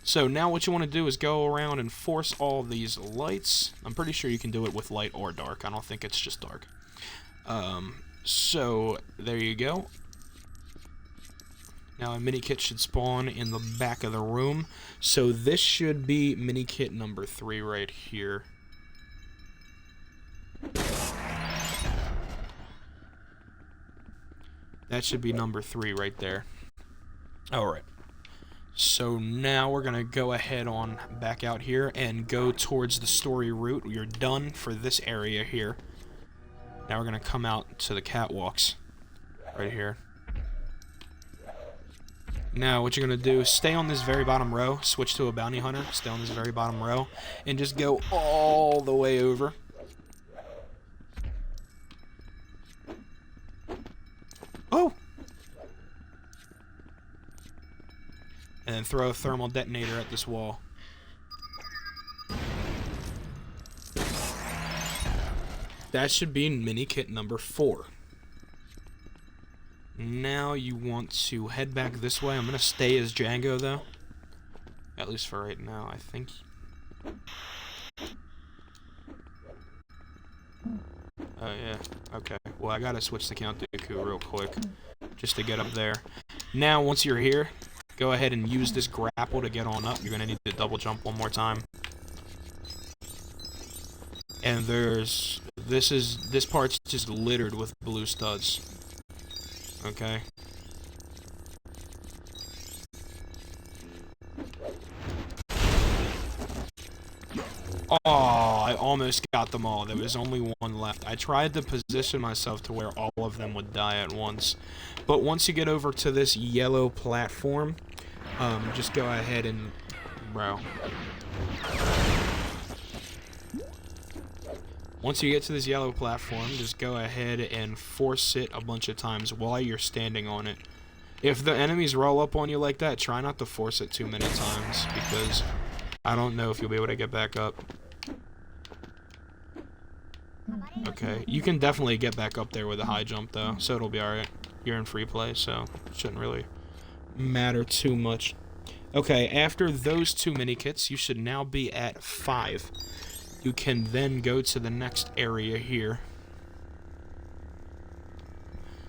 So now what you want to do is go around and force all these lights. I'm pretty sure you can do it with light or dark. I don't think it's just dark. So there you go. Now a minikit should spawn in the back of the room. So this should be minikit number 3 right here. That should be number 3 right there. Alright. So now we're going to go ahead on back out here and go towards the story route. You're done for this area here. Now we're going to come out to the catwalks. Right here. Now what you're going to do is stay on this very bottom row. Switch to a bounty hunter. Stay on this very bottom row. And just go all the way over. Oh! And then throw a thermal detonator at this wall. That should be minikit number 4. Now you want to head back this way. I'm going to stay as Django, though. At least for right now, I think. Oh, yeah. Okay. Well, I got to switch to Count Dooku real quick. Just to get up there. Now, once you're here, go ahead and use this grapple to get on up. You're going to need to double jump one more time. And this part's just littered with blue studs. Okay. Oh, I almost got them all. There was only one left. I tried to position myself to where all of them would die at once. But once you get over to this yellow platform, just go ahead and... Bro. Once you get to this yellow platform, just go ahead and force it a bunch of times while you're standing on it. If the enemies roll up on you like that, try not to force it too many times, because I don't know if you'll be able to get back up. Okay, you can definitely get back up there with a high jump, though, so it'll be alright. You're in free play, so it shouldn't really matter too much. Okay, after those 2 minikits, you should now be at 5. You can then go to the next area here.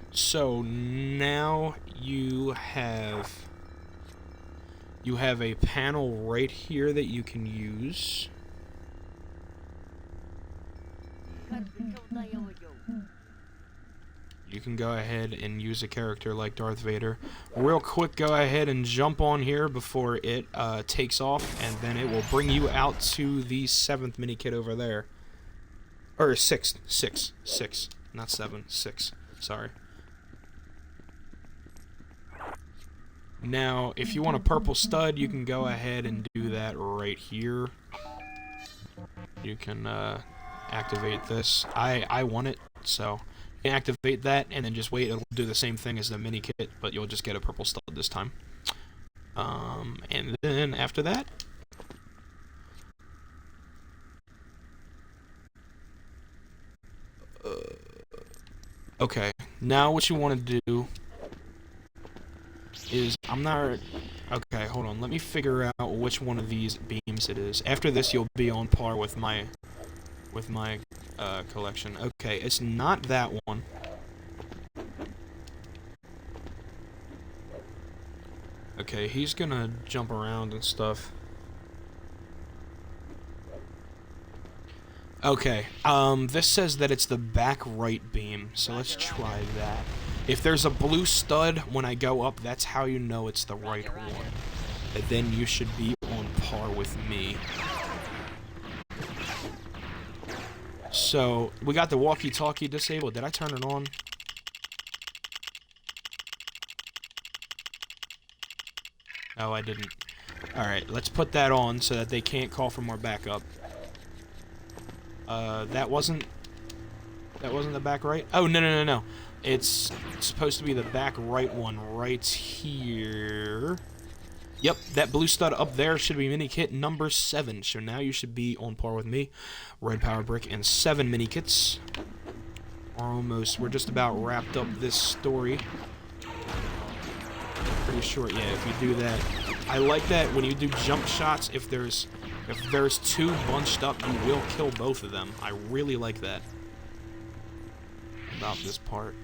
So now you have a panel right here that you can use. You can go ahead and use a character like Darth Vader. Real quick, go ahead and jump on here before it takes off, and then it will bring you out to the 7th minikit over there. Or 6th, not 7, 6, sorry. Now, if you want a purple stud, you can go ahead and do that right here. You can activate this. I want it, so... You can activate that, and then just wait. It'll do the same thing as the minikit, but you'll just get a purple stud this time. And then after that... okay, now what you want to do is... I'm not... Okay, hold on. Let me figure out which one of these beams it is. After this, you'll be on par with my collection. Okay, it's not that one. Okay, he's gonna jump around and stuff. Okay, this says that it's the back right beam, so let's try that. If there's a blue stud when I go up, that's how you know it's the right one. And then you should be on par with me. So, we got the walkie-talkie disabled. Did I turn it on? Oh, I didn't. Alright, let's put that on so that they can't call for more backup. That wasn't the back right? Oh, no. It's supposed to be the back right one right here. Yep, that blue stud up there should be minikit number 7. So now you should be on par with me. Red power brick and 7 minikits. We're just about wrapped up this story. Pretty sure, yeah, if you do that. I like that when you do jump shots, if there's 2 bunched up, you will kill both of them. I really like that about this part.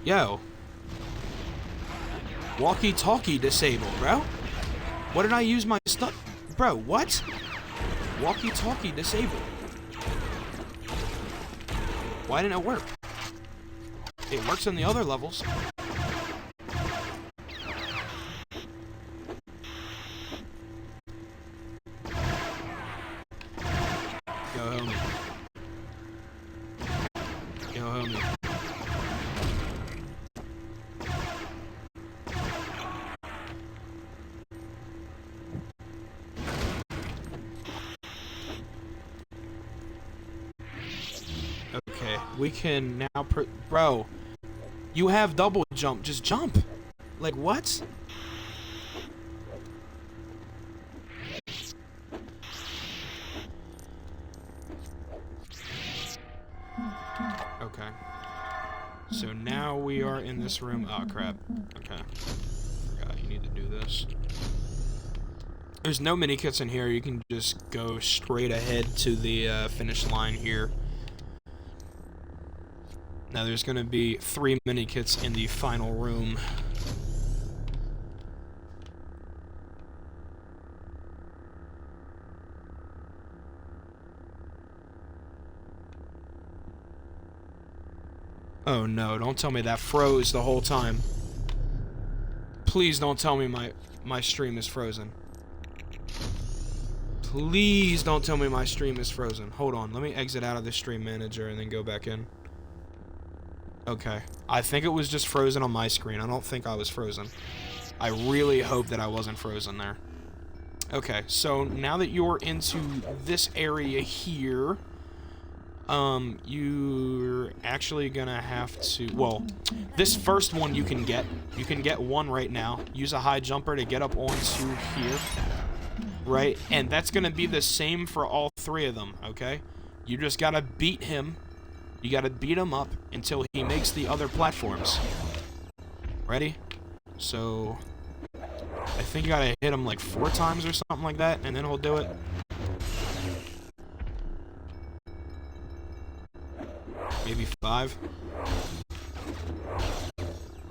Yo. Walkie-talkie disabled, bro. What did I use my stuff? Bro, what? Walkie-talkie disabled. Why didn't it work? It works in the other levels. Yo, homie. Yo, homie. Okay, we can now bro, you have double jump. Just jump. Like, what? Okay. So now we are in this room. Oh, crap. Okay. Forgot you need to do this. There's no minikits in here. You can just go straight ahead to the finish line here. Now there's going to be 3 minikits in the final room. Oh no, don't tell me that froze the whole time. Please don't tell me my stream is frozen. Please don't tell me my stream is frozen. Hold on, let me exit out of the stream manager and then go back in. Okay, I think it was just frozen on my screen. I don't think I was frozen. I really hope that I wasn't frozen there. Okay, so now that you're into this area here, you're actually gonna have to, well, this first one you can get. You can get one right now. Use a high jumper to get up onto here, right? And that's gonna be the same for all 3 of them, okay? You just gotta beat him. You gotta beat him up until he makes the other platforms. Ready? So, I think you gotta hit him like 4 times or something like that, and then he'll do it. Maybe 5.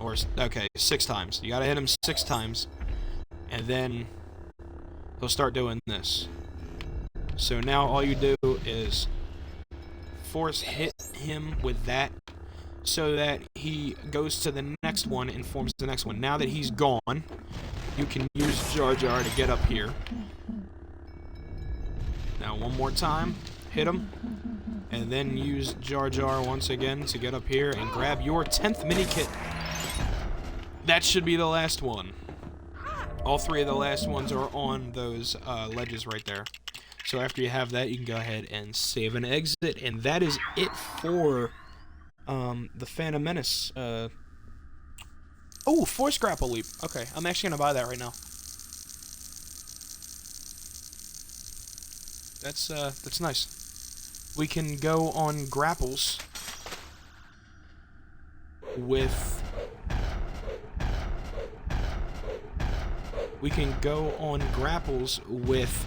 Or, okay, 6 times. You gotta hit him 6 times. And then he'll start doing this. So now all you do is force hit him with that so that he goes to the next one and forms the next one. Now that he's gone, you can use Jar Jar to get up here. Now one more time, hit him. And then use Jar Jar once again to get up here and grab your 10th minikit. That should be the last one. All 3 of the last ones are on those ledges right there. So after you have that, you can go ahead and save and exit. And that is it for the Phantom Menace. Oh, Force Grapple Leap. Okay, I'm actually going to buy that right now. That's nice. We can go on grapples with... We can go on grapples with,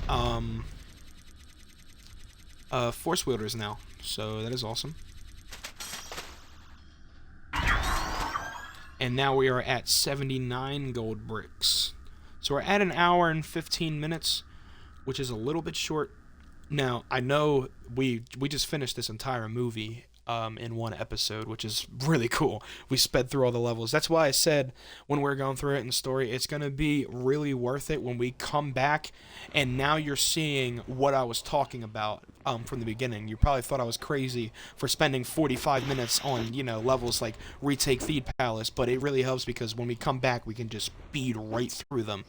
force wielders now. So that is awesome. And now we are at 79 gold bricks. So we're at 1 hour and 15 minutes, which is a little bit short. Now, I know we just finished this entire movie in one episode, which is really cool. We sped through all the levels. That's why I said when we're going through it in the story, it's going to be really worth it when we come back, and now you're seeing what I was talking about from the beginning. You probably thought I was crazy for spending 45 minutes on, levels like Retake Theed Palace, but it really helps because when we come back, we can just speed right through them.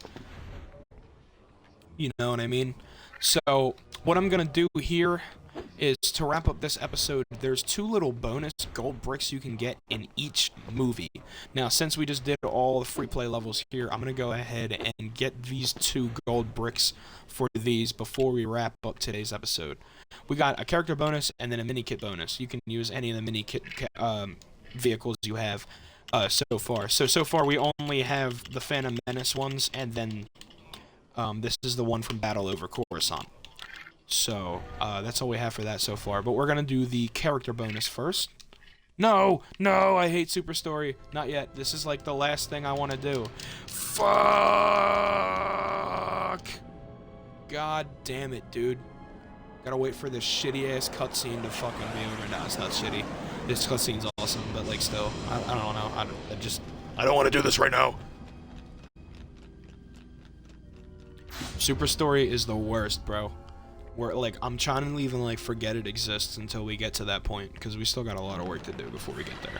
You know what I mean? So, what I'm gonna do here is to wrap up this episode, there's 2 little bonus gold bricks you can get in each movie. Now, since we just did all the free play levels here, I'm going to go ahead and get these 2 gold bricks for these before we wrap up today's episode. We got a character bonus and then a mini kit bonus. You can use any of the mini kit vehicles you have so far. So far we only have the Phantom Menace ones, and then this is the one from Battle Over Coruscant. So, that's all we have for that so far. But we're going to do the character bonus first. No! No! I hate Super Story. Not yet. This is like the last thing I want to do. Fuck! God damn it, dude. Gotta wait for this shitty-ass cutscene to fucking be over. No, it's not shitty. This cutscene's awesome, but, like, still. I don't know. I don't want to do this right now. Super Story is the worst, bro. I'm trying to even, forget it exists until we get to that point, because we still got a lot of work to do before we get there.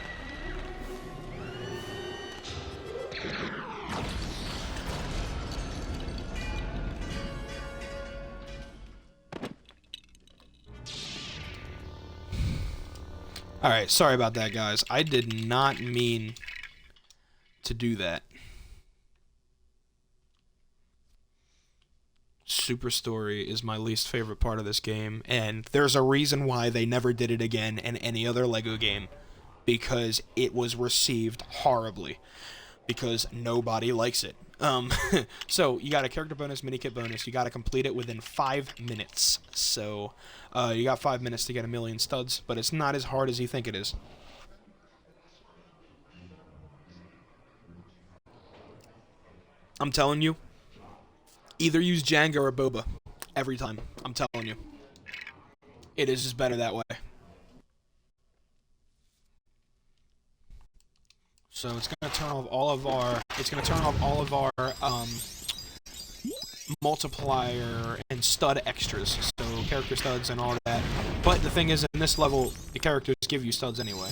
Alright, sorry about that, guys. I did not mean to do that. Super Story is my least favorite part of this game, and there's a reason why they never did it again in any other LEGO game, because it was received horribly, because nobody likes it. So, you got a character bonus, minikit bonus, you gotta complete it within 5 minutes, so, you got 5 minutes to get 1,000,000 studs, but it's not as hard as you think it is. I'm telling you, either use Django or Boba. Every time. I'm telling you. It is just better that way. So it's gonna turn off all of our multiplier and stud extras. So character studs and all that. But the thing is, in this level, the characters give you studs anyway.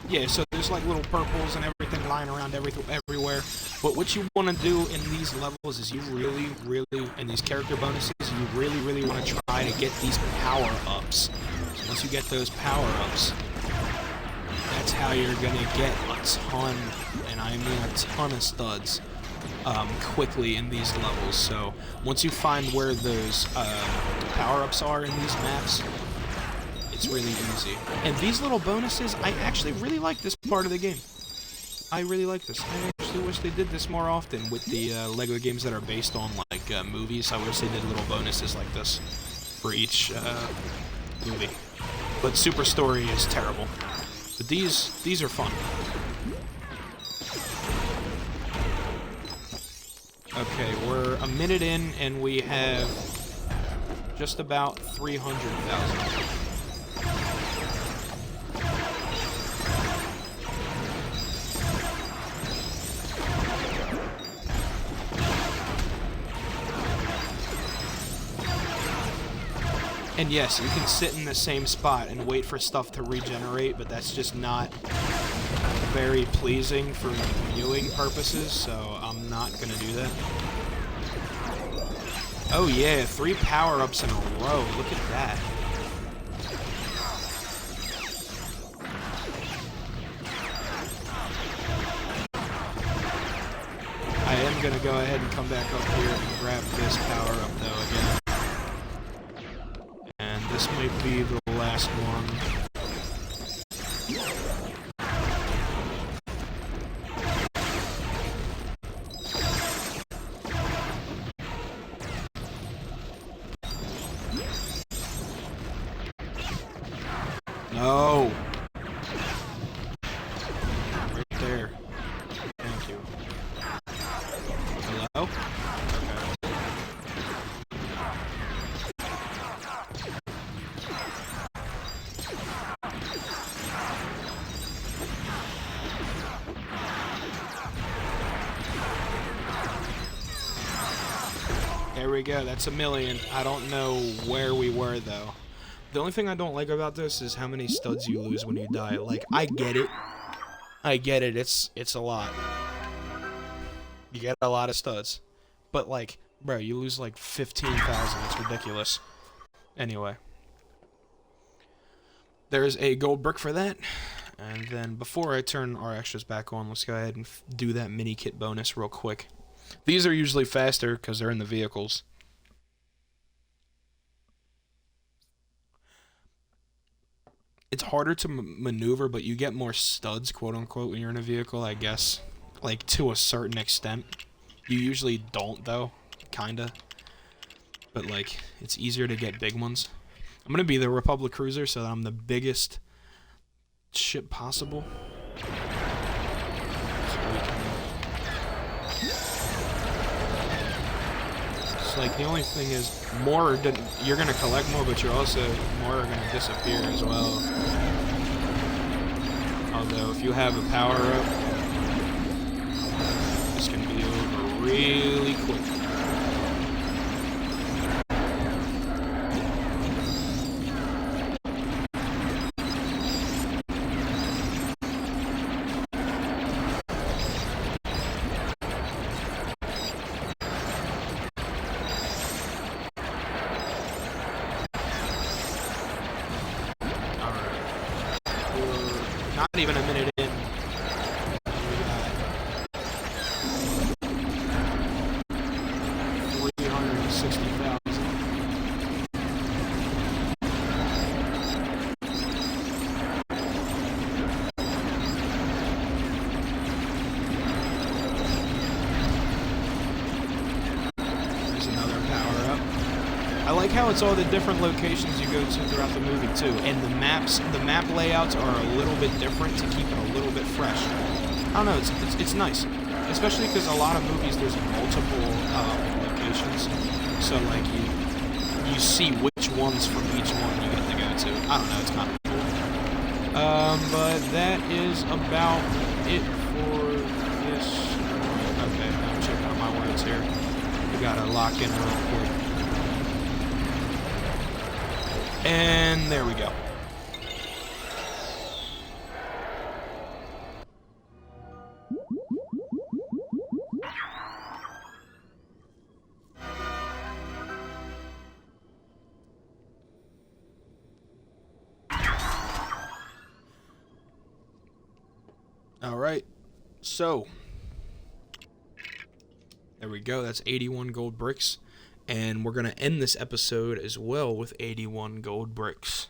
Yeah, so there's little purples and everything lying around everywhere. But what you want to do in these levels is you really, in these character bonuses, you really want to try to get these power-ups. So once you get those power-ups, that's how you're going to get a ton, and I mean a ton of studs, quickly in these levels. So once you find where those power-ups are in these maps, it's really easy. And these little bonuses, I actually really like this part of the game. I really like this. I actually wish they did this more often with the LEGO games that are based on, movies. I wish they did little bonuses like this for each movie. But Super Story is terrible. But these are fun. Okay, we're a minute in, and we have just about 300,000. And yes, you can sit in the same spot and wait for stuff to regenerate, but that's just not very pleasing for viewing purposes, so I'm not gonna do that. Oh yeah, 3 power-ups in a row, look at that. I am gonna go ahead and come back up here and grab this power-up though again. And this might be the last one. No! Right there. Thank you. Hello? Okay. There we go. That's 1,000,000. I don't know where we were, though. The only thing I don't like about this is how many studs you lose when you die. Like, I get it. I get it. It's a lot. You get a lot of studs. But, like, bro, you lose, like, 15,000. It's ridiculous. Anyway. There's a gold brick for that. And then, before I turn our extras back on, let's go ahead and do that mini kit bonus real quick. These are usually faster because they're in the vehicles. It's harder to maneuver, but you get more studs, quote-unquote, when you're in a vehicle, I guess. Like, to a certain extent. You usually don't, though. Kinda. But, like, it's easier to get big ones. I'm gonna be the Republic Cruiser, so that I'm the biggest ship possible. It's like, the only thing is, more, you're gonna collect more, but you're also, more are gonna disappear as well. Although, if you have a power-up, this can be over really quick. Not even a minute in. We got 360,000. There's another power up. I like how it's all the different locations you go to throughout the movie too, and the map layouts are a little bit different to keep it a little bit fresh. I don't know, it's nice, especially because a lot of movies there's multiple locations, so like you see which ones from each one you get to go to. I don't know, it's kind of cool. But that is about it for this. Okay, I'm checking out my words here. We gotta lock in real quick. And there we go. All right. So, there we go. That's 81 gold bricks. And we're going to end this episode as well with 81 gold bricks.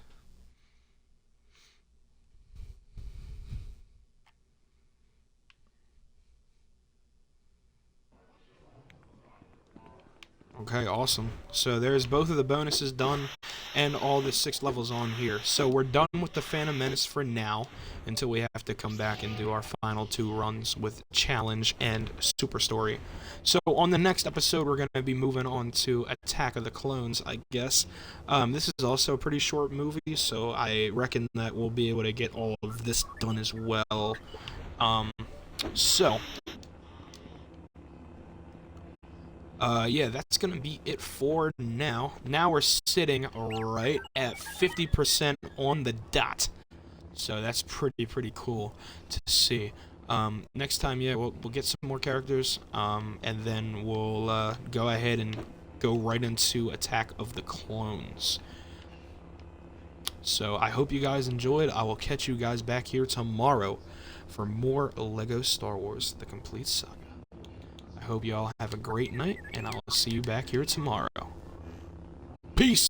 Okay, awesome. So there's both of the bonuses done and all the 6 levels on here. So we're done with the Phantom Menace for now until we have to come back and do our final 2 runs with Challenge and Super Story. So on the next episode, we're going to be moving on to Attack of the Clones, I guess. This is also a pretty short movie, so I reckon that we'll be able to get all of this done as well. Yeah, that's gonna be it for now. Now we're sitting right at 50% on the dot. So that's pretty cool to see. Next time, yeah, we'll get some more characters, and then we'll go ahead and go right into Attack of the Clones. So I hope you guys enjoyed. I will catch you guys back here tomorrow for more LEGO Star Wars: The Complete Saga. I hope you all have a great night, and I'll see you back here tomorrow. Peace!